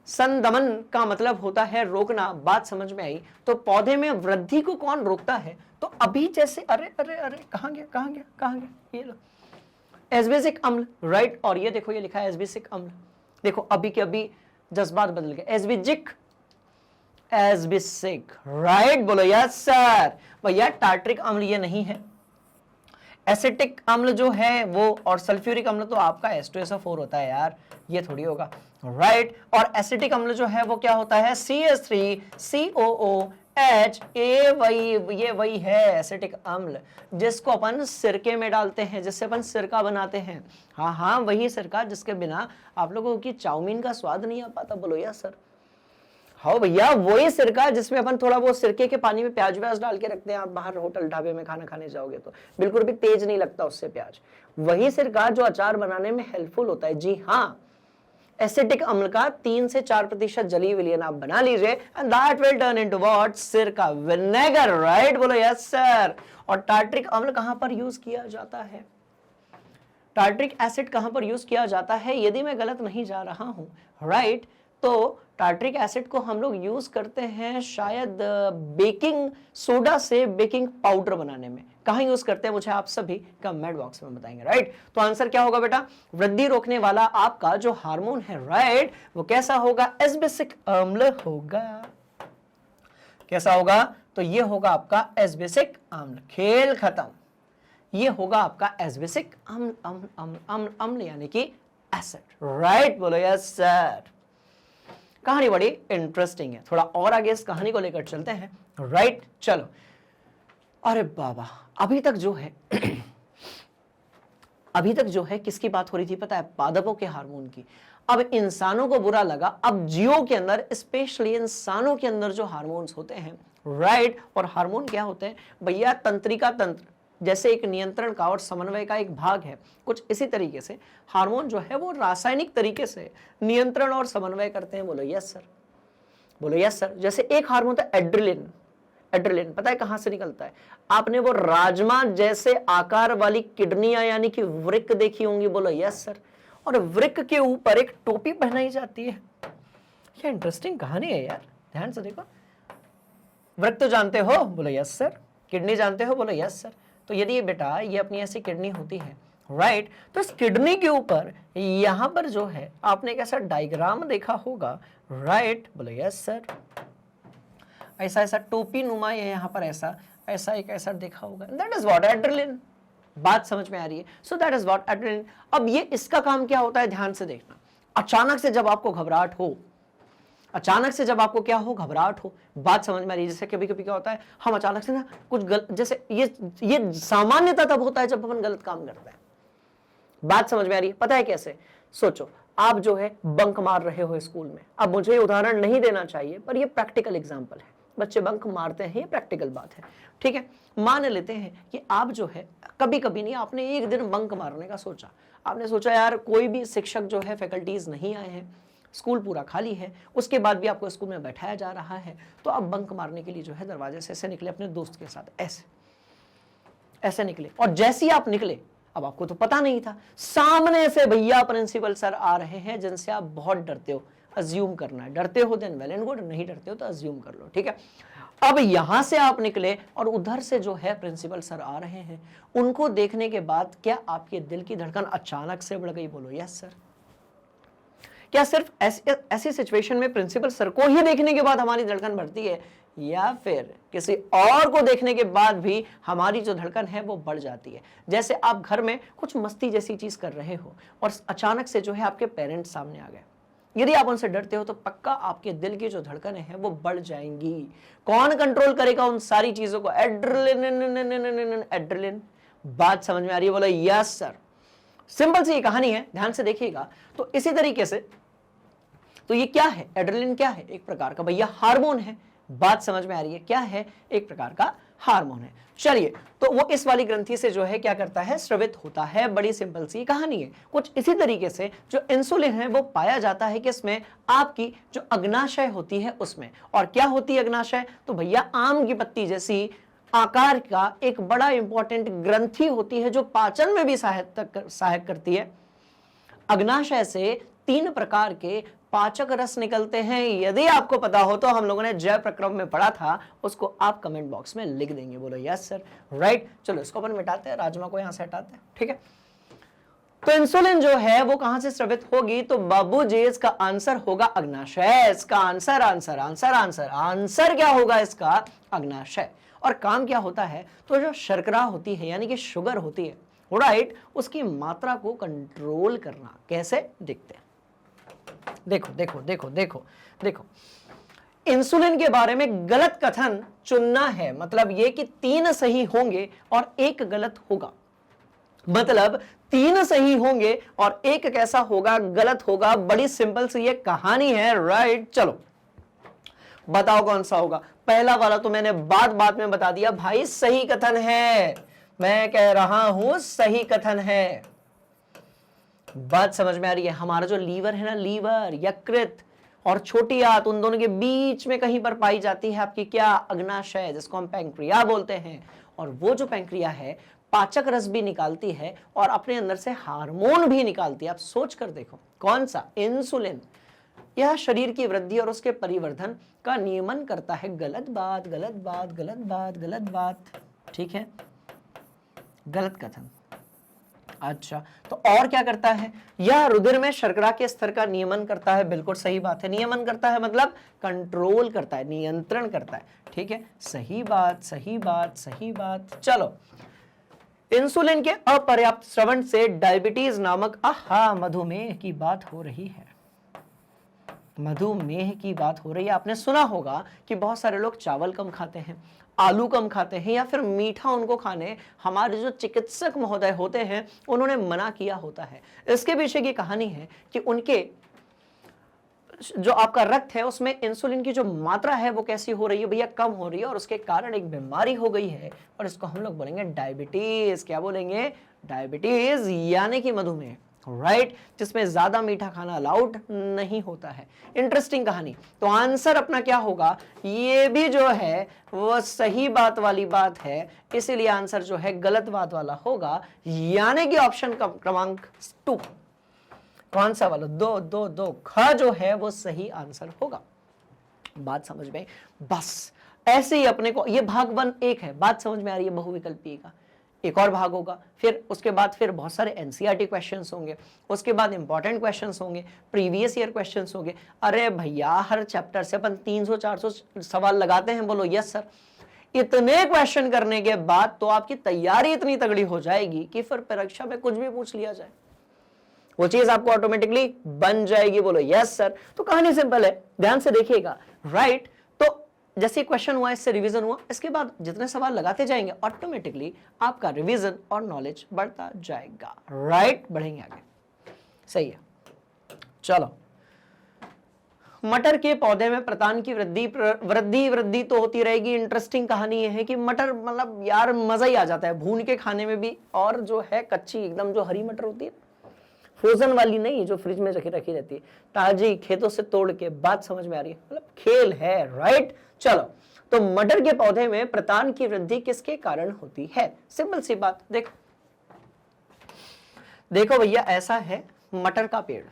संदमन का मतलब होता है रोकना, बात समझ में आई। तो पौधे में वृद्धि को कौन रोकता है? तो अभी जैसे अरे अरे अरे कहां गया कहां गया कहां गया, ये लो एस्बेसिक अम्ल, राइट। और ये देखो, ये लिखा है एस्बेसिक अम्ल। देखो अभी के अभी जज्बात बदल गए, एस्बिजिक, एस्बिसिक, राइट, बोलो यस सर। भैया टार्ट्रिक अम्ल ये नहीं है, एसिटिक अम्ल जो है वो, और सल्फ्यूरिक अम्ल तो आपका H2SO4 होता है यार, ये थोड़ी होगा, राइट। और एसिटिक अम्ल जो है वो क्या होता है? CH3COOH, ये वही है एसिटिक अम्ल जिसको अपन सिरके में डालते हैं, जिससे अपन सिरका बनाते हैं। हाँ हाँ, वही सिरका जिसके बिना आप लोगों की चाउमीन का स्वाद नहीं आ पाता। बोलो या सर। हाँ भैया, वही सिरका जिसमें अपन थोड़ा वो सिरके के पानी में प्याज व्याज डाल के रखते हैं। आप बाहर होटल ढाबे में खाना खाने जाओगे तो बिल्कुल भी तेज नहीं लगता उससे प्याज। वही सिरका जो अचार बनाने में हेल्पफुल होता है। जी हाँ, एसिटिक अम्ल का 3 से 4% जली विलियन आप बना लीजिए and that will turn into what? सिरका, विनेगर, राइट, बोलो यस सर। और टार्ट्रिक अम्ल कहां पर यूज किया जाता है? टार्ट्रिक एसिड कहां पर यूज किया जाता है? यदि मैं गलत नहीं जा रहा हूं, राइट, तो टार्ट्रिक एसिड को हम लोग यूज करते हैं शायद बेकिंग सोडा से बेकिंग पाउडर बनाने में। कहां यूज करते हैं मुझे आप सभी कमेंट बॉक्स में बताएंगे, राइट। तो आंसर क्या होगा बेटा? वृद्धि रोकने वाला आपका जो हार्मोन है, राइट, वो कैसा होगा? एस्बेसिक अम्ल होगा। कैसा होगा? तो ये होगा आपका एस्बेसिक अम्ल। खेल खत्म। ये होगा आपका एस्बेसिक अम्ल, अम्ल अम्ल अम्ल अम्ल यानी कि एसिड, राइट, बोलो यस सर। कहानी बड़ी इंटरेस्टिंग है, थोड़ा और आगे इस कहानी को लेकर चलते हैं, राइट, चलो। अरे बाबा, अभी तक जो है किसकी बात हो रही थी पता है? पादपों के हार्मोन की। अब इंसानों को बुरा लगा, अब जीवों के अंदर, स्पेशली इंसानों के अंदर जो हार्मोन्स होते हैं, राइट, और हार्मोन क्या होते हैं भैया? तंत्रिका तंत्र जैसे एक नियंत्रण का और समन्वय का एक भाग है, कुछ इसी तरीके से हार्मोन जो है वो रासायनिक तरीके से नियंत्रण और समन्वय करते हैं। बोलो यस सर, बोलो यस सर। जैसे एक हार्मोन होता है एड्रिलिन। एड्रिलिन पता है कहां से निकलता है? आपने वो राजमा जैसे आकार वाली किडनियां यानी कि वृक्क देखी होंगी। बोलो यस सर। और वृक्क के ऊपर एक टोपी पहनाई जाती है। क्या इंटरेस्टिंग कहानी है यार, ध्यान से देखो। वृक्क तो जानते हो? बोलो यस सर। किडनी जानते हो? बोलो यस सर। तो यदि ये बेटा ये अपनी ऐसी किडनी होती है, राइट, तो इस किडनी के ऊपर यहां पर जो है आपने एक ऐसा डायग्राम देखा होगा, राइट, बोलो यस सर। ऐसा ऐसा टोपी नुमा है यहां पर, ऐसा ऐसा एक ऐसा देखा होगा। That is what? एड्रेनलिन। बात समझ में आ रही है? So that is what? Adrenaline. अब ये इसका काम क्या होता है? ध्यान से देखना। अचानक से जब आपको घबराहट हो, अचानक से जब आपको क्या हो? घबराहट हो। बात समझ में आ रही है? जैसे कभी कभी क्या होता है, हम अचानक से ना कुछ जैसे ये सामान्यता तब होता है जब अपन गलत काम करते हैं। बात समझ में आ रही है? पता है कैसे? सोचो, आप जो है बंक मार रहे हो स्कूल में। अब मुझे उदाहरण नहीं देना चाहिए पर ये प्रैक्टिकल एग्जाम्पल है। बच्चे बंक मारते हैं, ये प्रैक्टिकल बात है, ठीक है। मान लेते हैं कि आप जो है कभी कभी नहीं, आपने एक दिन बंक मारने का सोचा। आपने सोचा यार कोई भी शिक्षक जो है फैकल्टीज नहीं आए हैं, स्कूल पूरा खाली है, उसके बाद भी आपको स्कूल में बैठाया जा रहा है, तो आप बंक मारने के लिए जो है दरवाजे से ऐसे निकले अपने दोस्त के साथ, ऐसे ऐसे निकले। और जैसे ही आप निकले, अब आपको तो पता नहीं था, सामने से भैया प्रिंसिपल सर आ रहे हैं जिनसे आप बहुत डरते हो। अज्यूम करना है, डरते हो देन वेल एंड गुड, नहीं डरते हो तो अज्यूम कर लो, ठीक है। अब यहां से आप निकले और उधर से जो है प्रिंसिपल सर आ रहे हैं, उनको देखने के बाद क्या आपके दिल की धड़कन अचानक से बढ़ गई? बोलो यस सर। क्या सिर्फ ऐसी सिचुएशन में प्रिंसिपल सर को ही देखने के बाद हमारी धड़कन बढ़ती है, या फिर किसी और को देखने के बाद भी हमारी जो धड़कन है वो बढ़ जाती है? जैसे आप घर में कुछ मस्ती जैसी चीज कर रहे हो और अचानक से जो है आपके पेरेंट्स सामने आ गए, यदि आप उनसे डरते हो तो पक्का आपके दिल की जो धड़कनें हैं वो बढ़ जाएंगी। कौन कंट्रोल करेगा उन सारी चीजों को? एड्रेलिन। एड्रेलिन, बात समझ में आ रही है? बोला यस सर। सिंपल सी ये कहानी है, ध्यान से देखिएगा। तो इसी तरीके से तो ये क्या है? एड्रेलिन क्या है? एक प्रकार का भैया हार्मोन है। बात समझ में आ रही है? क्या है? एक प्रकार का हार्मोन है। चलिए, तो वो इस वाली ग्रंथि से जो है क्या करता है? स्रवित होता है। बड़ी सिंपल सी कहानी है। कुछ इसी तरीके से जो इंसुलिन है वो पाया जाता है किसमें? आपकी जो अग्नाशय होती है उसमें। और क्या होती है अग्नाशय? तो भैया आम की पत्ती जैसी आकार का एक बड़ा इंपॉर्टेंट ग्रंथि होती है जो पाचन में भी सहायक करती है। अग्नाशय से 3 प्रकार के पाचक रस निकलते हैं। यदि आपको पता हो तो हम लोगों ने जय प्रक्रम में पढ़ा था, उसको आप कमेंट बॉक्स में लिख देंगे। बोलो यस सर, राइट। चलो इसको अपन मिटाते हैं, राजमा को यहां से हटाते हैं, ठीक है। तो इंसुलिन जो है वो कहां से स्रवित होगी? तो बाबूजी इसका आंसर होगा अग्नाशय। इसका answer answer answer answer answer क्या होगा इसका? अग्नाशय। और काम क्या होता है? तो जो शर्करा होती है यानी कि शुगर होती है, राइट, उसकी मात्रा को कंट्रोल करना। कैसे? देखते हैं। देखो देखो देखो देखो देखो, इंसुलिन के बारे में गलत कथन चुनना है। मतलब ये कि 3 सही होंगे और 1 गलत होगा। मतलब 3 सही होंगे और 1 कैसा होगा? गलत होगा। बड़ी सिंपल सी ये कहानी है, राइट। चलो बताओ कौन सा होगा? पहला वाला तो मैंने बात में बता दिया भाई, सही कथन है। मैं कह रहा हूं सही कथन है। बात समझ में आ रही है? हमारा जो लीवर है ना, लीवर, यकृत और छोटी आंत, उन दोनों के बीच में कहीं पर पाई जाती है आपकी क्या? अग्नाशय, जिसको हम पैंक्रिया बोलते हैं। और वो जो पैंक्रिया है पाचक रस भी निकालती है और अपने अंदर से हार्मोन भी निकालती है। आप सोच कर देखो, कौन सा? इंसुलिन। यह शरीर की वृद्धि और उसके परिवर्धन का नियमन करता है। गलत बात, गलत बात, गलत बात, गलत बात, ठीक है, गलत कथन। अच्छा, तो और क्या करता है? यह रुधिर में शर्करा के स्तर का नियमन करता है। बिल्कुल सही बात है। नियमन करता है मतलब कंट्रोल करता है, नियंत्रण करता है, ठीक है। सही बात, सही बात, सही बात। चलो, इंसुलिन के अपर्याप्त श्रवण से डायबिटीज नामक मधुमेह की बात हो रही है। मधुमेह की बात हो रही है। आपने सुना होगा कि बहुत सारे लोग चावल कम खाते हैं, आलू कम खाते हैं, या फिर मीठा उनको खाने हमारे जो चिकित्सक महोदय होते हैं उन्होंने मना किया होता है। इसके पीछे की कहानी है कि उनके जो आपका रक्त है उसमें इंसुलिन की जो मात्रा है वो कैसी हो रही है भैया? कम हो रही है। और उसके कारण एक बीमारी हो गई है और इसको हम लोग बोलेंगे डायबिटीज। क्या बोलेंगे? डायबिटीज, यानी कि मधुमेह, राइट, जिसमें ज्यादा मीठा खाना अलाउड नहीं होता है। इंटरेस्टिंग कहानी। तो आंसर अपना क्या होगा? ये भी जो है वो सही बात वाली बात है, इसीलिए आंसर जो है गलत बात वाला होगा, यानी कि ऑप्शन का क्रमांक 2। कौन सा वाला? 2 ख जो है वो सही आंसर होगा। बात समझ में? बस ऐसे ही अपने को, ये भाग 1 एक है। बात समझ में आ रही है? बहुविकल्पीय का एक और भाग होगा, फिर उसके बाद फिर बहुत सारे एनसीईआरटी क्वेश्चंस होंगे, उसके बाद इंपॉर्टेंट क्वेश्चंस होंगे, प्रीवियस ईयर क्वेश्चंस होंगे। अरे भैया, हर चैप्टर से अपन 300-400 सवाल लगाते हैं। बोलो यस सर। इतने क्वेश्चन करने के बाद तो आपकी तैयारी इतनी तगड़ी हो जाएगी कि फिर परीक्षा में कुछ भी पूछ लिया जाए, वो चीज आपको ऑटोमेटिकली बन जाएगी। बोलो यस सर। तो कहानी सिंपल है, ध्यान से देखिएगा, राइट। तो जैसे क्वेश्चन हुआ, इससे रिवीजन हुआ, इसके बाद जितने सवाल लगाते जाएंगे ऑटोमेटिकली आपका रिवीजन और नॉलेज बढ़ता जाएगा, राइट। बढ़ेंगे आगे, सही है। चलो, मटर के पौधे में प्रतान की वृद्धि तो होती रहेगी। इंटरेस्टिंग कहानी यह है कि मटर, मतलब यार मजा ही आ जाता है भून के खाने में भी, और जो है कच्ची एकदम जो हरी मटर होती है, फ्रोजन वाली नहीं, जो फ्रिज में रखी रहती है, ताजी खेतों से तोड़ के। बात समझ में आ रही है? मतलब खेल है, राइट। चलो, तो मटर के पौधे में प्रतान की वृद्धि किसके कारण होती है? सिंपल सी बात, देखो देखो भैया, ऐसा है मटर का पेड़।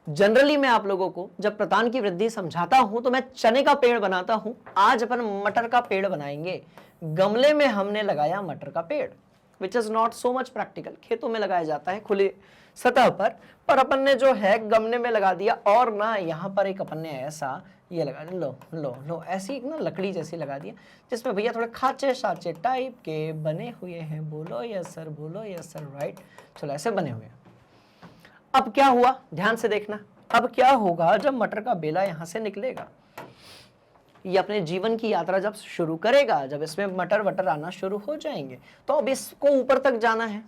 जनरली मैं आप लोगों को जब प्रतान की वृद्धि समझाता हूं तो मैं चने का पेड़ बनाता हूं। आज अपन मटर का पेड़ बनाएंगे। गमले में हमने लगाया मटर का पेड़, which is not so much practical. खेतों में लगाया जाता है खुले सतह पर अपन ने जो है गमले में लगा दिया। और ना यहाँ पर एक अपन ने ऐसा ये लगा, लो लो लो, ऐसी एक ना लकड़ी जैसी लगा दिया, जिसमें भैया थोड़े खाचे साचे टाइप के बने हुए हैं। बोलो यस सर, बोलो यस सर, राइट। चलो, ऐसे बने हुए हैं। अब क्या हुआ, ध्यान से देखना। अब क्या होगा जब मटर का बेला यहां से निकलेगा, ये अपने जीवन की यात्रा जब शुरू करेगा, जब इसमें मटर वटर आना शुरू हो जाएंगे, तो अब इसको ऊपर तक जाना है।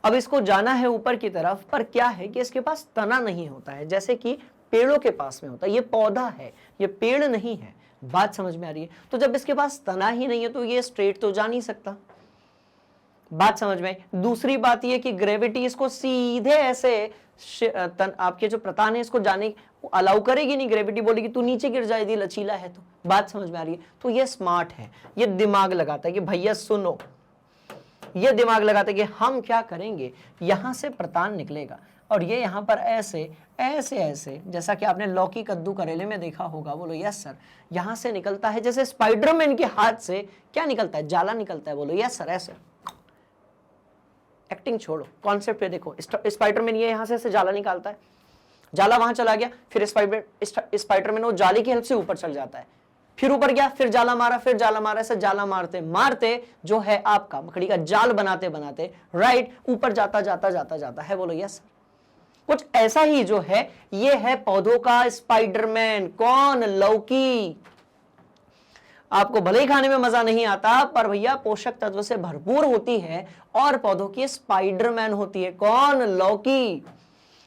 अब इसको जाना है ऊपर की तरफ, पर क्या है कि इसके पास तना नहीं होता है, जैसे कि पेड़ों के पास में होता है। ये पौधा है, ये पेड़ नहीं है। बात समझ में आ रही है? तो जब इसके पास तना ही नहीं है तो ये स्ट्रेट तो जा नहीं सकता। बात समझ में आई? दूसरी बात ये कि ग्रेविटी इसको सीधे ऐसे आपके जो प्रतान है इसको जाने अलाउ करेगी नहीं। ग्रेविटी बोलेगी तू नीचे गिर जाए, यदि लचीला है तो। बात समझ में आ रही है? तो ये स्मार्ट है, ये दिमाग लगाता है कि भैया सुनो, ये दिमाग लगाता है कि हम क्या करेंगे, यहां से प्रतान निकलेगा और ये यहां पर ऐसे ऐसे ऐसे, जैसा कि आपने लौकी कद्दू करेले में देखा होगा। बोलो यस सर। यहां से निकलता है जैसे स्पाइडरमैन के हाथ से क्या निकलता है, जाला निकलता है। बोलो यस सर। ऐसे एक्टिंग छोड़ो, कॉन्सेप्ट पे देखो। स्पाइडरमैन ये यहां से ऐसे जाला निकालता है, जाला वहां चला गया, फिर स्पाइडरमैन वो जाले की हेल्प से ऊपर चल जाता है, फिर ऊपर गया, फिर जाला मारा, फिर जाला मारा, ऐसे जाला मारते मारते जो है आपका मकड़ी का जाल बनाते बनाते राइट ऊपर जाता जाता जाता जाता है। बोलो यस सर। कुछ ऐसा ही जो है, ये है पौधों का स्पाइडरमैन। कौन? लौकी। आपको भले ही खाने में मजा नहीं आता, पर भैया पोषक तत्व से भरपूर होती है और पौधों की स्पाइडरमैन होती है। कौन? लौकी।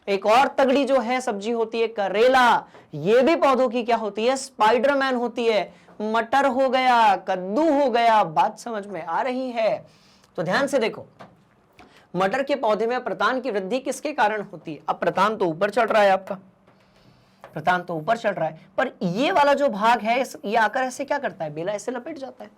एक और तगड़ी जो है सब्जी होती है करेला, ये भी पौधों की क्या होती है, स्पाइडरमैन होती है। मटर हो गया, कद्दू हो गया। बात समझ में आ रही है? तो ध्यान से देखो, मटर के पौधे में प्रतान की वृद्धि किसके कारण होती है? अब प्रतान तो ऊपर चढ़ रहा है, आपका प्रतान तो ऊपर चढ़ रहा है, पर ये वाला जो भाग है ये आकर ऐसे क्या करता है, बेला ऐसे लपेट जाता है।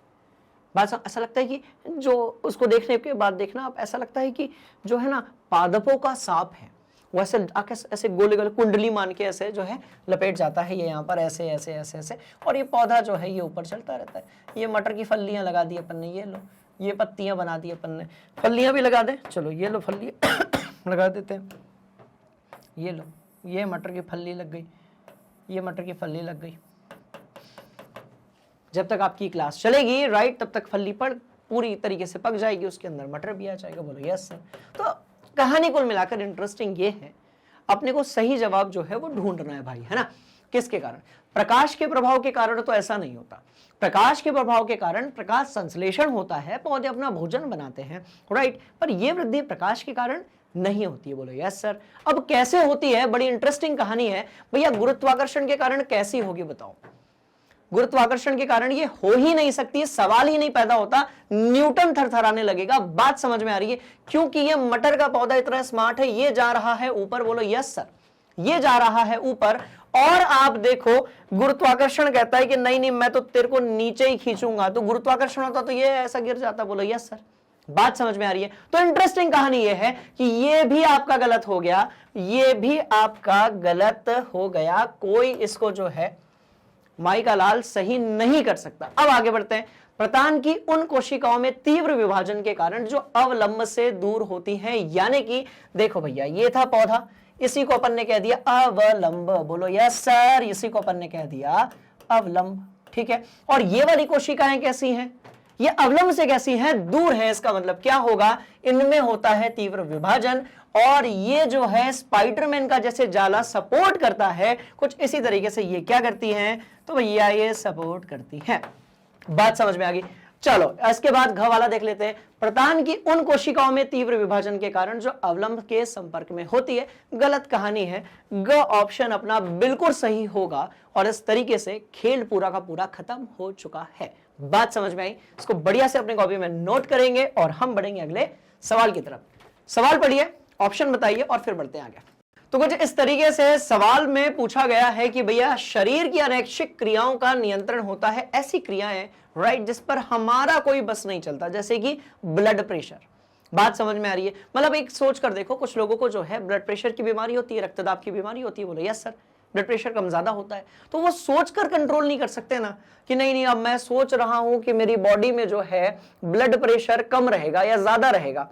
बात ऐसा लगता है कि जो उसको देखने के बाद देखना आप, ऐसा लगता है कि जो है ना पादपों का सांप है, वो ऐसे आके ऐसे गोले गोले कुंडली मान के ऐसे जो है लपेट जाता है। ये यहाँ पर ऐसे ऐसे ऐसे ऐसे, और ये पौधा जो है ये ऊपर चलता रहता है। ये मटर की फलियां लगा दी अपन ने, ये लो, ये पत्तियां बना दी अपन ने, फलियां भी लगा दें। चलो ये लो फलियां लगा देते हैं। ये लो, ये मटर की फली लग गई, ये मटर की फली लग गई। जब तक आपकी क्लास चलेगी राइट, तब तक फली पर पूरी तरीके से पक जाएगी, उसके अंदर मटर भी आ जाएगा। बोलो यस सर। तो कहानी कुल मिलाकर इंटरेस्टिंग ये है, अपने को सही जवाब जो है वो ढूंढना है भाई, है ना। किसके कारण? प्रकाश के प्रभाव के कारण तो ऐसा नहीं होता। प्रकाश के प्रभाव के कारण प्रकाश संश्लेषण होता है, पौधे अपना भोजन बनाते हैं राइट, पर यह वृद्धि प्रकाश के कारण नहीं होती है। बोलो यस सर। अब कैसे होती है, बड़ी इंटरेस्टिंग कहानी है भैया। गुरुत्वाकर्षण के कारण कैसी होगी बताओ? गुरुत्वाकर्षण के कारण ये हो ही नहीं सकती, सवाल ही नहीं पैदा होता, न्यूटन थरथराने लगेगा। बात समझ में आ रही है? क्योंकि ये मटर का पौधा इतना स्मार्ट है, ये जा रहा है ऊपर। बोलो यस सर। ये जा रहा है ऊपर, और आप देखो गुरुत्वाकर्षण कहता है कि नहीं नहीं मैं तो तेरे को नीचे ही खींचूंगा, तो गुरुत्वाकर्षण होता तो ये ऐसा गिर जाता। बोलो यस सर। बात समझ में आ रही है? तो इंटरेस्टिंग कहानी ये है कि ये भी आपका गलत हो गया, ये भी आपका गलत हो गया। कोई इसको जो है माई का लाल सही नहीं कर सकता। अब आगे बढ़ते हैं। प्रतान की उन कोशिकाओं में तीव्र विभाजन के कारण जो अवलंब से दूर होती हैं, यानी कि देखो भैया ये था पौधा, इसी को अपन ने कह दिया अवलंब। बोलो यस सर। इसी को अपन ने कह दिया अवलंब, ठीक है। और ये वाली कोशिकाएं कैसी हैं? ये अवलंब से कैसी हैं? दूर है। इसका मतलब क्या होगा, इनमें होता है तीव्र विभाजन, और ये जो है स्पाइडरमैन का जैसे जाला सपोर्ट करता है, कुछ इसी तरीके से ये क्या करती हैं, तो भैया ये सपोर्ट करती है। बात समझ में आ गई? चलो इसके बाद घ वाला देख लेते हैं। प्रतान की उन कोशिकाओं में तीव्र विभाजन के कारण जो अवलंब के संपर्क में होती है। गलत कहानी है, ग ऑप्शन अपना बिल्कुल सही होगा, और इस तरीके से खेल पूरा का पूरा खत्म हो चुका है। बात समझ में आई? इसको बढ़िया से अपने कॉपी में नोट करेंगे और हम बढ़ेंगे अगले सवाल की तरफ। सवाल पढ़िए, ऑप्शन बताइए और फिर बढ़ते हैं आगे। तो कुछ इस तरीके से सवाल में पूछा गया है कि भैया शरीर की अनैच्छिक क्रियाओं का नियंत्रण होता है, ऐसी क्रियाएं राइट जिस पर हमारा कोई बस नहीं चलता, जैसे कि ब्लड प्रेशर। बात समझ में आ रही है? मतलब एक सोच कर देखो, कुछ लोगों को जो है ब्लड प्रेशर की बीमारी होती है, रक्तदाब की बीमारी होती है। बोलो यस सर। ब्लड प्रेशर कम ज्यादा होता है, तो वो सोचकर कंट्रोल नहीं कर सकते ना कि नहीं नहीं अब मैं सोच रहा हूं कि मेरी बॉडी में जो है ब्लड प्रेशर कम रहेगा या ज्यादा रहेगा,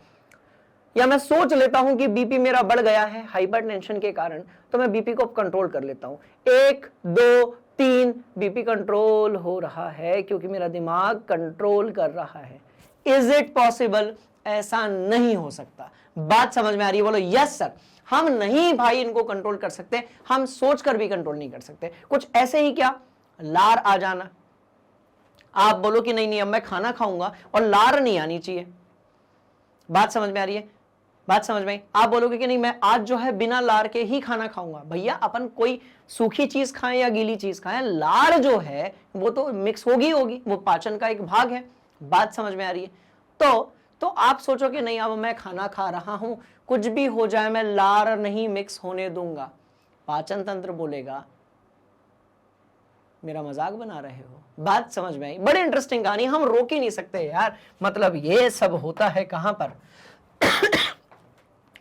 या मैं सोच लेता हूं कि बीपी मेरा बढ़ गया है हाइपरटेंशन के कारण, तो मैं बीपी को कंट्रोल कर लेता हूं। 1 2 3 बीपी कंट्रोल हो रहा है क्योंकि मेरा दिमाग कंट्रोल कर रहा है। Is it possible? ऐसा नहीं हो सकता। बात समझ में आ रही है? बोलो यस सर। हम नहीं भाई इनको कंट्रोल कर सकते, हम सोच कर भी कंट्रोल नहीं कर सकते। कुछ ऐसे ही क्या, लार आ जाना, आप बोलो कि नहीं नहीं अब मैं खाना खाऊंगा और लार नहीं आनी चाहिए। बात समझ में आ रही है? बात समझ में आई? आप बोलोगे कि नहीं मैं आज जो है बिना लार के ही खाना खाऊंगा। भैया अपन कोई सूखी चीज खाएं या गीली चीज खाएं, लार जो है वो तो मिक्स होगी होगी, वो पाचन का एक भाग है। बात समझ में आ रही है? तो आप सोचो कि नहीं अब मैं खाना खा रहा हूं, कुछ भी हो जाए मैं लार नहीं मिक्स होने दूंगा। पाचन तंत्र बोलेगा मेरा मजाक बना रहे हो। बात समझ में आई? बड़ी इंटरेस्टिंग कहानी, हम रोक ही नहीं सकते यार। मतलब ये सब होता है कहां पर?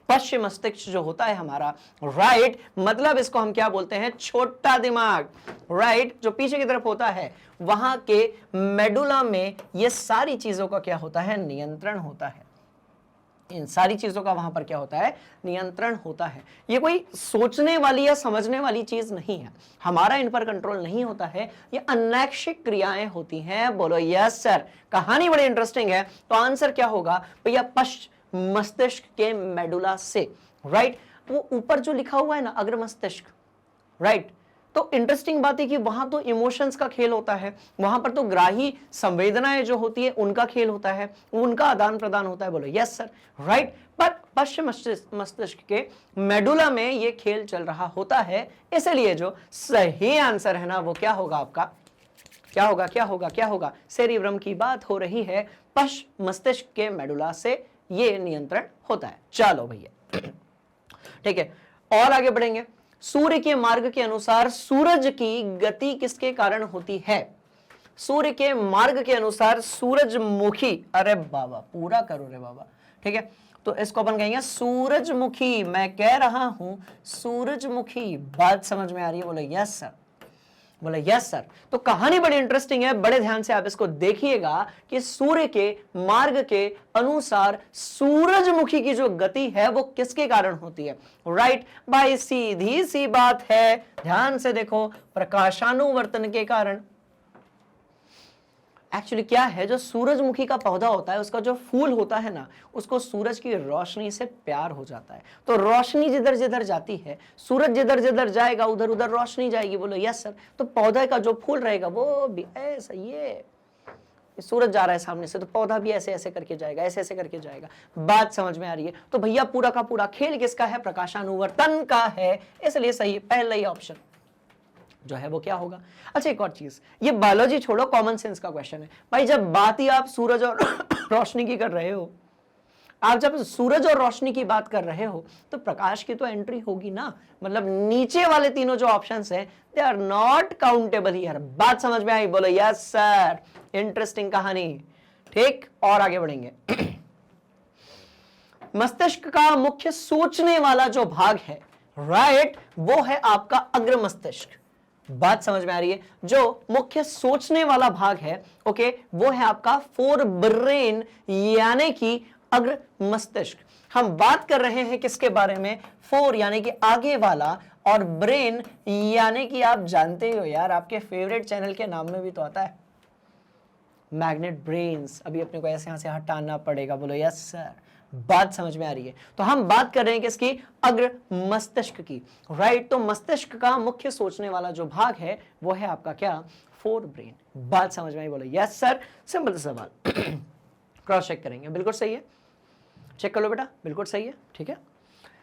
पश्चिम मस्तिष्क जो होता है हमारा, राइट, मतलब इसको हम क्या बोलते हैं, छोटा दिमाग, राइट, जो पीछे की तरफ होता है, वहां के मेडुला में ये सारी चीजों का क्या होता है, नियंत्रण होता है। इन सारी चीजों का वहां पर क्या होता है, नियंत्रण होता है। ये कोई सोचने वाली या समझने वाली चीज नहीं है, हमारा इन पर कंट्रोल नहीं होता है, ये अनैच्छिक क्रियाएं होती हैं। बोलो यस सर। कहानी बड़ी इंटरेस्टिंग है, तो आंसर क्या होगा भैया, पश्चिम मस्तिष्क के मेडुला से, राइट। वो ऊपर जो लिखा हुआ है ना अग्र मस्तिष्क, राइट। तो इंटरेस्टिंग बात है कि वहां तो इमोशंस का खेल होता है, वहां पर तो ग्राही संवेदनाएं जो होती है उनका खेल होता है, उनका आदान प्रदान होता है। बोलो यस सर, राइट। पर पश्चिम मस्तिष्क के मेडुला में ये खेल चल रहा होता है, इसलिए जो सही आंसर है ना वो क्या होगा आपका, क्या होगा, क्या होगा, क्या होगा, सेरिब्रम की बात हो रही है, पश्चिम मस्तिष्क के मेडुला से ये नियंत्रण होता है। चलो भैया ठीक है, और आगे बढ़ेंगे। सूर्य के मार्ग के अनुसार सूरज की गति किसके कारण होती है? सूर्य के मार्ग के अनुसार सूरजमुखी, अरे बाबा पूरा करो रे बाबा, ठीक है। तो इसको अपन कहेंगे सूरजमुखी, मैं कह रहा हूं सूरजमुखी। बात समझ में आ रही है? बोले यस सर, बोले यस सर। तो कहानी बड़ी इंटरेस्टिंग है, बड़े ध्यान से आप इसको देखिएगा कि सूर्य के मार्ग के अनुसार सूरजमुखी की जो गति है वो किसके कारण होती है, राइट भाई, सीधी सी बात है, ध्यान से देखो, प्रकाशानुवर्तन के कारण। एक्चुअली क्या है, जो सूरजमुखी का पौधा होता है उसका जो फूल होता है ना, उसको सूरज की रोशनी से प्यार हो जाता है। तो रोशनी जिधर जिधर जाती है, सूरज जिधर जिधर जाएगा उधर उधर रोशनी जाएगी। बोलो यस सर। तो पौधे का जो फूल रहेगा वो भी ऐसा, ये सूरज जा रहा है सामने से तो पौधा भी ऐसे ऐसे करके जाएगा, ऐसे ऐसे करके जाएगा। बात समझ में आ रही है? तो भैया पूरा का पूरा खेल किसका है, प्रकाशानुवर्तन का है, इसलिए सही पहला ही ऑप्शन जो है वो क्या होगा। अच्छा एक और चीज, ये बायोलॉजी छोड़ो, कॉमन सेंस का क्वेश्चन है भाई। जब बात ही आप सूरज और रोशनी की कर रहे हो, आप जब सूरज और रोशनी की बात कर रहे हो तो प्रकाश की तो एंट्री होगी ना, मतलब नीचे वाले तीनों जो ऑप्शंस हैं they are not countable here. बात समझ में आई? बोलो यस सर। इंटरेस्टिंग कहानी, ठीक। और आगे बढ़ेंगे। मस्तिष्क का मुख्य सोचने वाला जो भाग है, राइट, वो है आपका अग्र मस्तिष्क। बात समझ में आ रही है? जो मुख्य सोचने वाला भाग है, ओके, वो है आपका फोर ब्रेन, यानी कि अग्र मस्तिष्क। हम बात कर रहे हैं किसके बारे में, फोर यानी कि आगे वाला, और ब्रेन यानी कि आप जानते हो यार, आपके फेवरेट चैनल के नाम में भी तो आता है मैग्नेट ब्रेन्स। अभी अपने को ऐसे यहां से हटाना पड़ेगा। बोलो यस सर। बात समझ में आ रही है? तो हम बात कर रहे हैं किसकी, अग्र मस्तिष्क की, राइट। तो मस्तिष्क का मुख्य सोचने वाला जो भाग है वो है आपका क्या, फोर ब्रेन। बात समझ में आई? बोलो यस सर। सिंपल सवाल क्रॉस चेक करेंगे, बिल्कुल सही है, चेक कर लो बेटा, बिल्कुल सही है, ठीक है।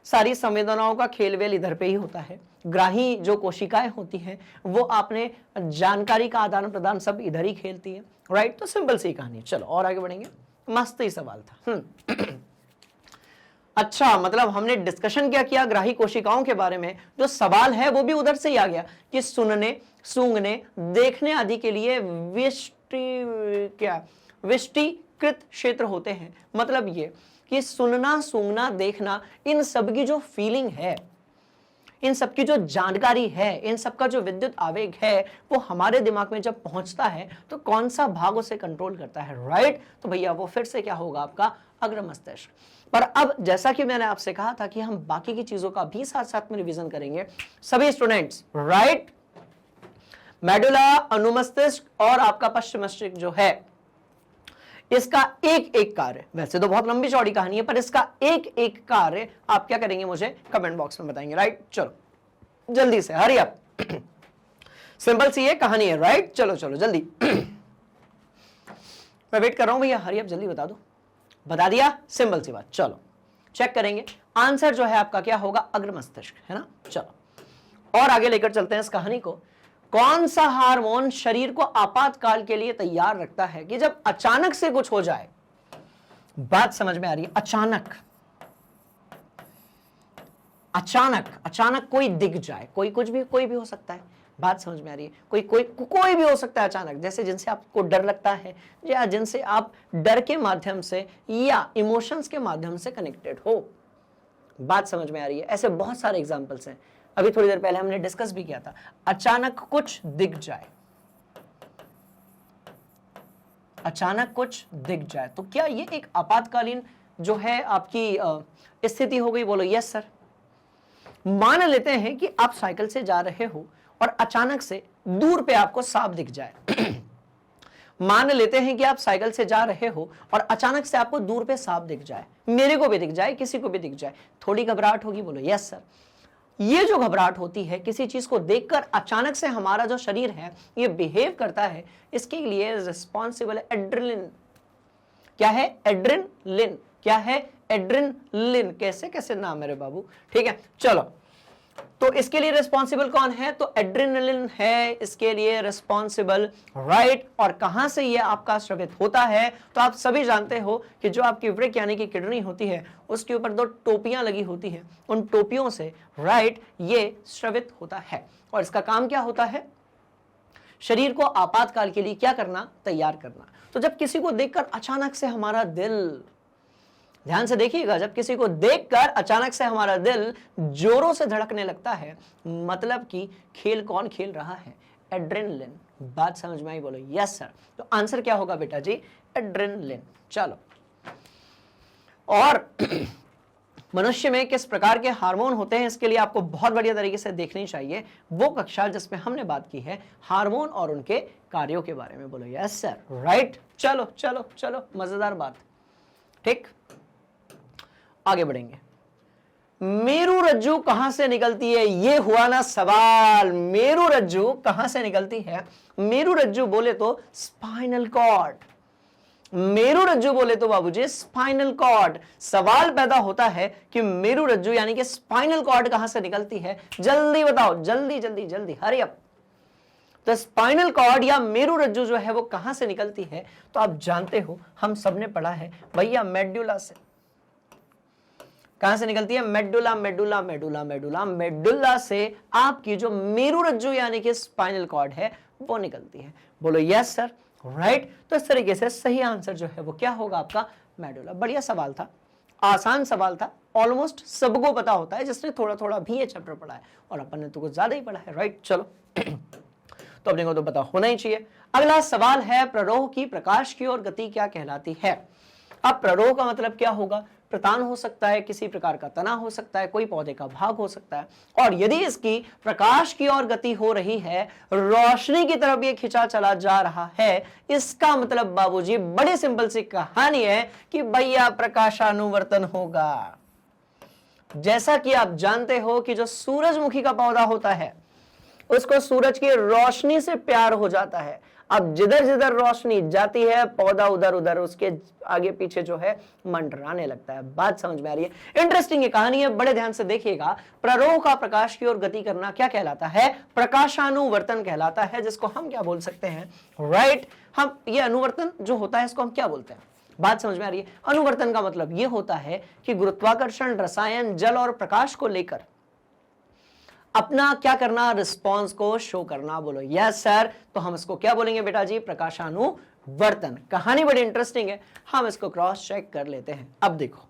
सारी संवेदनाओं का खेल वेल इधर पे ही होता है, ग्राही जो कोशिकाएं होती हैं वो आपने जानकारी का आदान प्रदान सब इधर ही खेलती है, राइट। तो सिंपल सी कहानी। चलो और आगे बढ़ेंगे, मस्त ही सवाल था। अच्छा, मतलब हमने डिस्कशन क्या किया ग्राही कोशिकाओं के बारे में, जो सवाल है वो भी उधर से ही आ गया कि सुनने, सूंघने, देखने आदि के लिए विष्टिकृत क्षेत्र होते हैं। मतलब ये कि सुनना, सूंघना, देखना, इन सब की जो फीलिंग है, इन सब की जो जानकारी है, इन सब का जो विद्युत आवेग है, वो हमारे दिमाग में जब पहुंचता है तो कौन सा भाग उसे कंट्रोल करता है, राइट। तो भैया वो फिर से क्या होगा, आपका अग्र मस्तिष्क। पर अब जैसा कि मैंने आपसे कहा था कि हम बाकी की चीजों का भी साथ साथ में रिवीजन करेंगे, सभी स्टूडेंट्स, राइट। मेडुला, अनुमस्तिष्क और आपका पश्चिम मस्तिष्क जो है, इसका एक एक कार्य, वैसे तो बहुत लंबी चौड़ी कहानी है, पर इसका एक एक कार्य आप क्या करेंगे मुझे कमेंट बॉक्स में बताएंगे, राइट। चलो जल्दी से, हरी अप। सिंपल सी ये कहानी है, राइट। चलो चलो जल्दी। मैं वेट कर रहा हूं भैया, हरी अप जल्दी बता दो। बता दिया, सिंपल सी बात। चलो चेक करेंगे, आंसर जो है आपका क्या होगा, अग्र मस्तिष्क, है ना। चलो और आगे लेकर चलते हैं इस कहानी को। कौन सा हार्मोन शरीर को आपातकाल के लिए तैयार रखता है कि जब अचानक से कुछ हो जाए। बात समझ में आ रही है, अचानक अचानक अचानक कोई दिख जाए, कोई कुछ भी, कोई भी हो सकता है। बात समझ में आ रही है, कोई भी हो सकता है अचानक, जैसे जिनसे आपको डर लगता है या जिनसे आप डर के माध्यम से या इमोशंस के माध्यम से कनेक्टेड हो। बात समझ में आ रही है, ऐसे बहुत सारे एग्जांपल्स हैं, अभी थोड़ी देर पहले हमने डिस्कस भी किया था। अचानक कुछ दिख जाए, अचानक कुछ दिख जाए, तो क्या ये एक आपातकालीन जो है आपकी स्थिति हो गई। बोलो यस सर। मान लेते हैं कि आप साइकिल से जा रहे हो और अचानक से दूर पे आपको सांप दिख जाए। मान लेते हैं कि आप साइकिल से जा रहे हो और अचानक से आपको दूर पे सांप दिख जाए, मेरे को भी दिख जाए, किसी को भी दिख जाए, थोड़ी घबराहट होगी। बोलो यस सर। ये जो घबराहट होती है किसी चीज को देखकर, अचानक से हमारा जो शरीर है ये बिहेव करता है, इसके लिए रिस्पॉन्सिबल है एड्रेनलिन। क्या है, एड्रेनलिन। क्या है, एड्रेनलिन। कैसे कैसे नाम मेरे बाबू, ठीक है। चलो, तो इसके लिए रिस्पॉन्सिबल कौन है, तो एड्रेनलिन है इसके लिए रिस्पॉन्सिबल, राइट। और कहां से ये आपका स्रावित होता है, तो आप सभी जानते हो कि जो आपकी वृक्क यानी कि किडनी होती है उसके ऊपर दो टोपियां लगी होती हैं, उन टोपियों से, राइट, ये स्रावित होता है। और इसका काम क्या होता है, शरीर को आपातकाल के लिए क्या करना, तैयार करना। तो जब किसी को देखकर अचानक से हमारा दिल, ध्यान से देखिएगा, जब किसी को देखकर अचानक से हमारा दिल जोरों से धड़कने लगता है, मतलब कि खेल कौन खेल रहा है, एड्रेनलिन। बात समझ में आई। बोलो यस सर। तो आंसर क्या होगा बेटा जी, एड्रेनलिन। चलो, और मनुष्य में किस प्रकार के हार्मोन होते हैं, इसके लिए आपको बहुत बढ़िया तरीके से देखनी चाहिए वो कक्षा जिसमें हमने बात की है हार्मोन और उनके कार्यों के बारे में। बोलो यस सर, राइट। चलो चलो चलो, मजेदार बात, ठीक। आगे बढ़ेंगे। मेरु रज्जु कहां से निकलती है, ये हुआ ना सवाल। मेरु रज्जु कहां से निकलती है, मेरु रज्जु बोले तो स्पाइनल कॉर्ड। मेरु रज्जु बोले तो बाबूजी स्पाइनल कॉर्ड। सवाल पैदा होता है कि मेरु रज्जु यानी कि स्पाइनल कॉर्ड कहां से निकलती है, जल्दी बताओ, जल्दी जल्दी जल्दी, हरी अप। तो स्पाइनल कॉर्ड या मेरु रज्जु जो है वो कहां से निकलती है, तो आप जानते हो, हम सबने पढ़ा है भैया, मेडुला से। कहां से निकलती है, medulla, medulla medulla medulla medulla से आपकी जो मेरु रज्जु यानी कि स्पाइनल कॉर्ड है वो निकलती है। बोलो यस सर, राइट। तो इस तरीके से सही आंसर जो है वो क्या होगा आपका, मेडुला। बढ़िया सवाल था, आसान सवाल था, ऑलमोस्ट सबको पता होता है जिसने थोड़ा थोड़ा भी ये चैप्टर पढ़ा है, और अपन ने तो कुछ ज्यादा ही पढ़ा है, राइट। चलो, तो अपने को तो पता होना ही चाहिए। अगला सवाल है, प्ररोह की प्रकाश की ओर गति क्या कहलाती है। अब प्ररोह का मतलब क्या होगा, प्रतान हो सकता है, किसी प्रकार का तना हो सकता है, कोई पौधे का भाग हो सकता है, और यदि इसकी प्रकाश की ओर गति हो रही है, रोशनी की तरफ ये खिंचा चला जा रहा है, इसका मतलब बाबूजी बड़ी सिंपल सी कहानी है कि भैया प्रकाशानुवर्तन होगा। जैसा कि आप जानते हो कि जो सूरजमुखी का पौधा होता है उसको सूरज की रोशनी से प्यार हो जाता है। अब जिधर जिधर रोशनी जाती है पौधा उधर उधर उसके आगे पीछे जो है मंडराने लगता है। बात समझ में आ रही है, इंटरेस्टिंग ये कहानी है, बड़े ध्यान से देखिएगा। प्ररोह का प्रकाश की ओर गति करना क्या कहलाता है, प्रकाशानुवर्तन कहलाता है, जिसको हम क्या बोल सकते हैं, राइट। हम ये अनुवर्तन जो होता है इसको हम क्या बोलते हैं, बात समझ में आ रही है। अनुवर्तन का मतलब ये होता है कि गुरुत्वाकर्षण, रसायन, जल और प्रकाश को लेकर अपना क्या करना, रिस्पॉन्स को शो करना। बोलो यस सर। तो हम इसको क्या बोलेंगे बेटा जी, प्रकाशानुवर्तन। कहानी बड़ी इंटरेस्टिंग है, हम इसको क्रॉस चेक कर लेते हैं। अब देखो,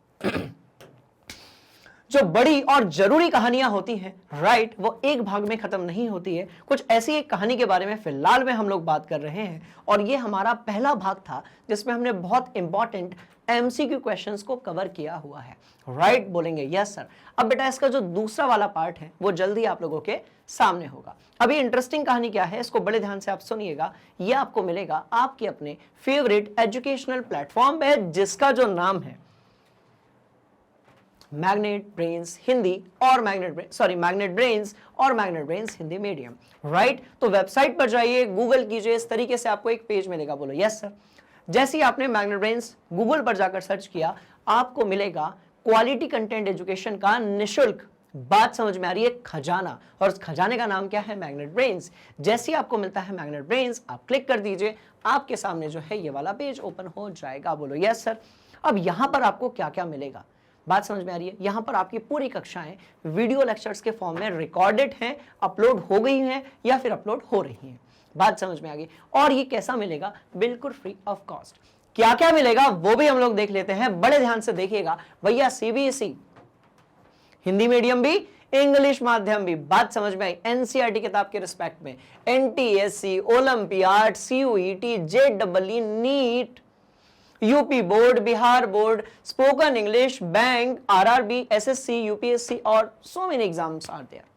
जो बड़ी और जरूरी कहानियां होती हैं, राइट, वो एक भाग में खत्म नहीं होती है। कुछ ऐसी एक कहानी के बारे में फिलहाल में हम लोग बात कर रहे हैं, और ये हमारा पहला भाग था जिसमें हमने बहुत इंपॉर्टेंट एमसीक्यू क्वेश्चंस को कवर किया हुआ है। राइट बोलेंगे यस सर। अब बेटा इसका जो दूसरा वाला पार्ट है वो जल्दी आप लोगों के सामने होगा। अभी इंटरेस्टिंग कहानी क्या है, इसको बड़े ध्यान से आप सुनिएगा। ये आपको मिलेगा आपके अपने फेवरेट एजुकेशनल प्लेटफॉर्म पे, जिसका जो नाम है मैग्नेट ब्रेन्स हिंदी और मैग्नेट ब्रेन्स और magnet brains Hindi medium. Right, तो वेबसाइट पर जाइए, गूगल कीजिए, इस तरीके से आपको एक पेज मिलेगा। बोलो यस सर। जैसे ही आपने मैग्नेट ब्रेन्स गूगल पर जाकर सर्च किया, आपको मिलेगा क्वालिटी कंटेंट एजुकेशन का निशुल्क, बात समझ में आ रही है, खजाना। और उस खजाने का नाम क्या है? Magnet brains. जैसे ही आपको मिलता है मैग्नेट ब्रेन्स, आप क्लिक कर दीजिए, आपके सामने जो है ये वाला पेज ओपन हो जाएगा। बोलो यस सर। अब यहां पर आपको क्या क्या मिलेगा, बात समझ में आ रही है? यहां पर आपकी पूरी कक्षाएं वीडियो लेक्चर्स के फॉर्म में रिकॉर्डेड हैं, अपलोड हो गई हैं या फिर अपलोड हो रही हैं। बात समझ में आ गई? और ये कैसा मिलेगा? बिल्कुल फ्री ऑफ कॉस्ट। क्या क्या मिलेगा वो भी हम लोग देख लेते हैं, बड़े ध्यान से देखिएगा भैया। सीबीएसई हिंदी मीडियम भी, इंग्लिश माध्यम भी, बात समझ में आई? एनसीईआरटी किताब के रिस्पेक्ट में NTSC, Olympiad, CUET, JEE, NEET, UP board, Bihar board, spoken English, bank, RRB, SSC, UPSC और so many exams are there.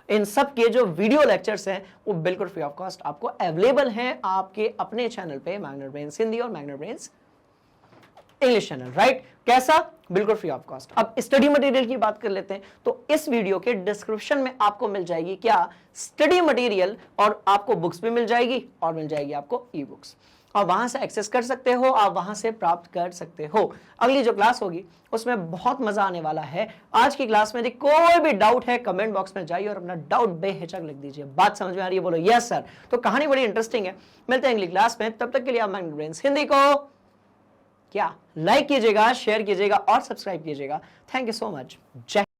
इन सब के जो वीडियो लेक्चर्स हैं वो बिल्कुल फ्री ऑफ कॉस्ट आपको अवेलेबल हैं आपके अपने चैनल पे, मैग्नेट ब्रेन्स हिंदी और magnet brains English channel. Right, कैसा? बिल्कुल फ्री ऑफ कॉस्ट। अब स्टडी मटेरियल की बात कर लेते हैं, तो इस वीडियो के डिस्क्रिप्शन में आपको मिल जाएगी क्या? स्टडी मटेरियल, और आपको बुक्स भी मिल जाएगी और मिल जाएगी आपको ई बुक्स, और वहां से एक्सेस कर सकते हो, आप वहां से प्राप्त कर सकते हो। अगली जो क्लास होगी उसमें बहुत मजा आने वाला है। आज की क्लास में यदि कोई भी डाउट है, कमेंट बॉक्स में जाइए और अपना डाउट बेहिचक लिख दीजिए। बात समझ में आ रही है? बोलो यस सर। तो कहानी बड़ी इंटरेस्टिंग है। मिलते हैं अगली क्लास में, तब तक के लिए आप मैग्नेट ब्रेन्स हिंदी को क्या लाइक कीजिएगा, शेयर कीजिएगा और सब्सक्राइब कीजिएगा। Thank you so much. जय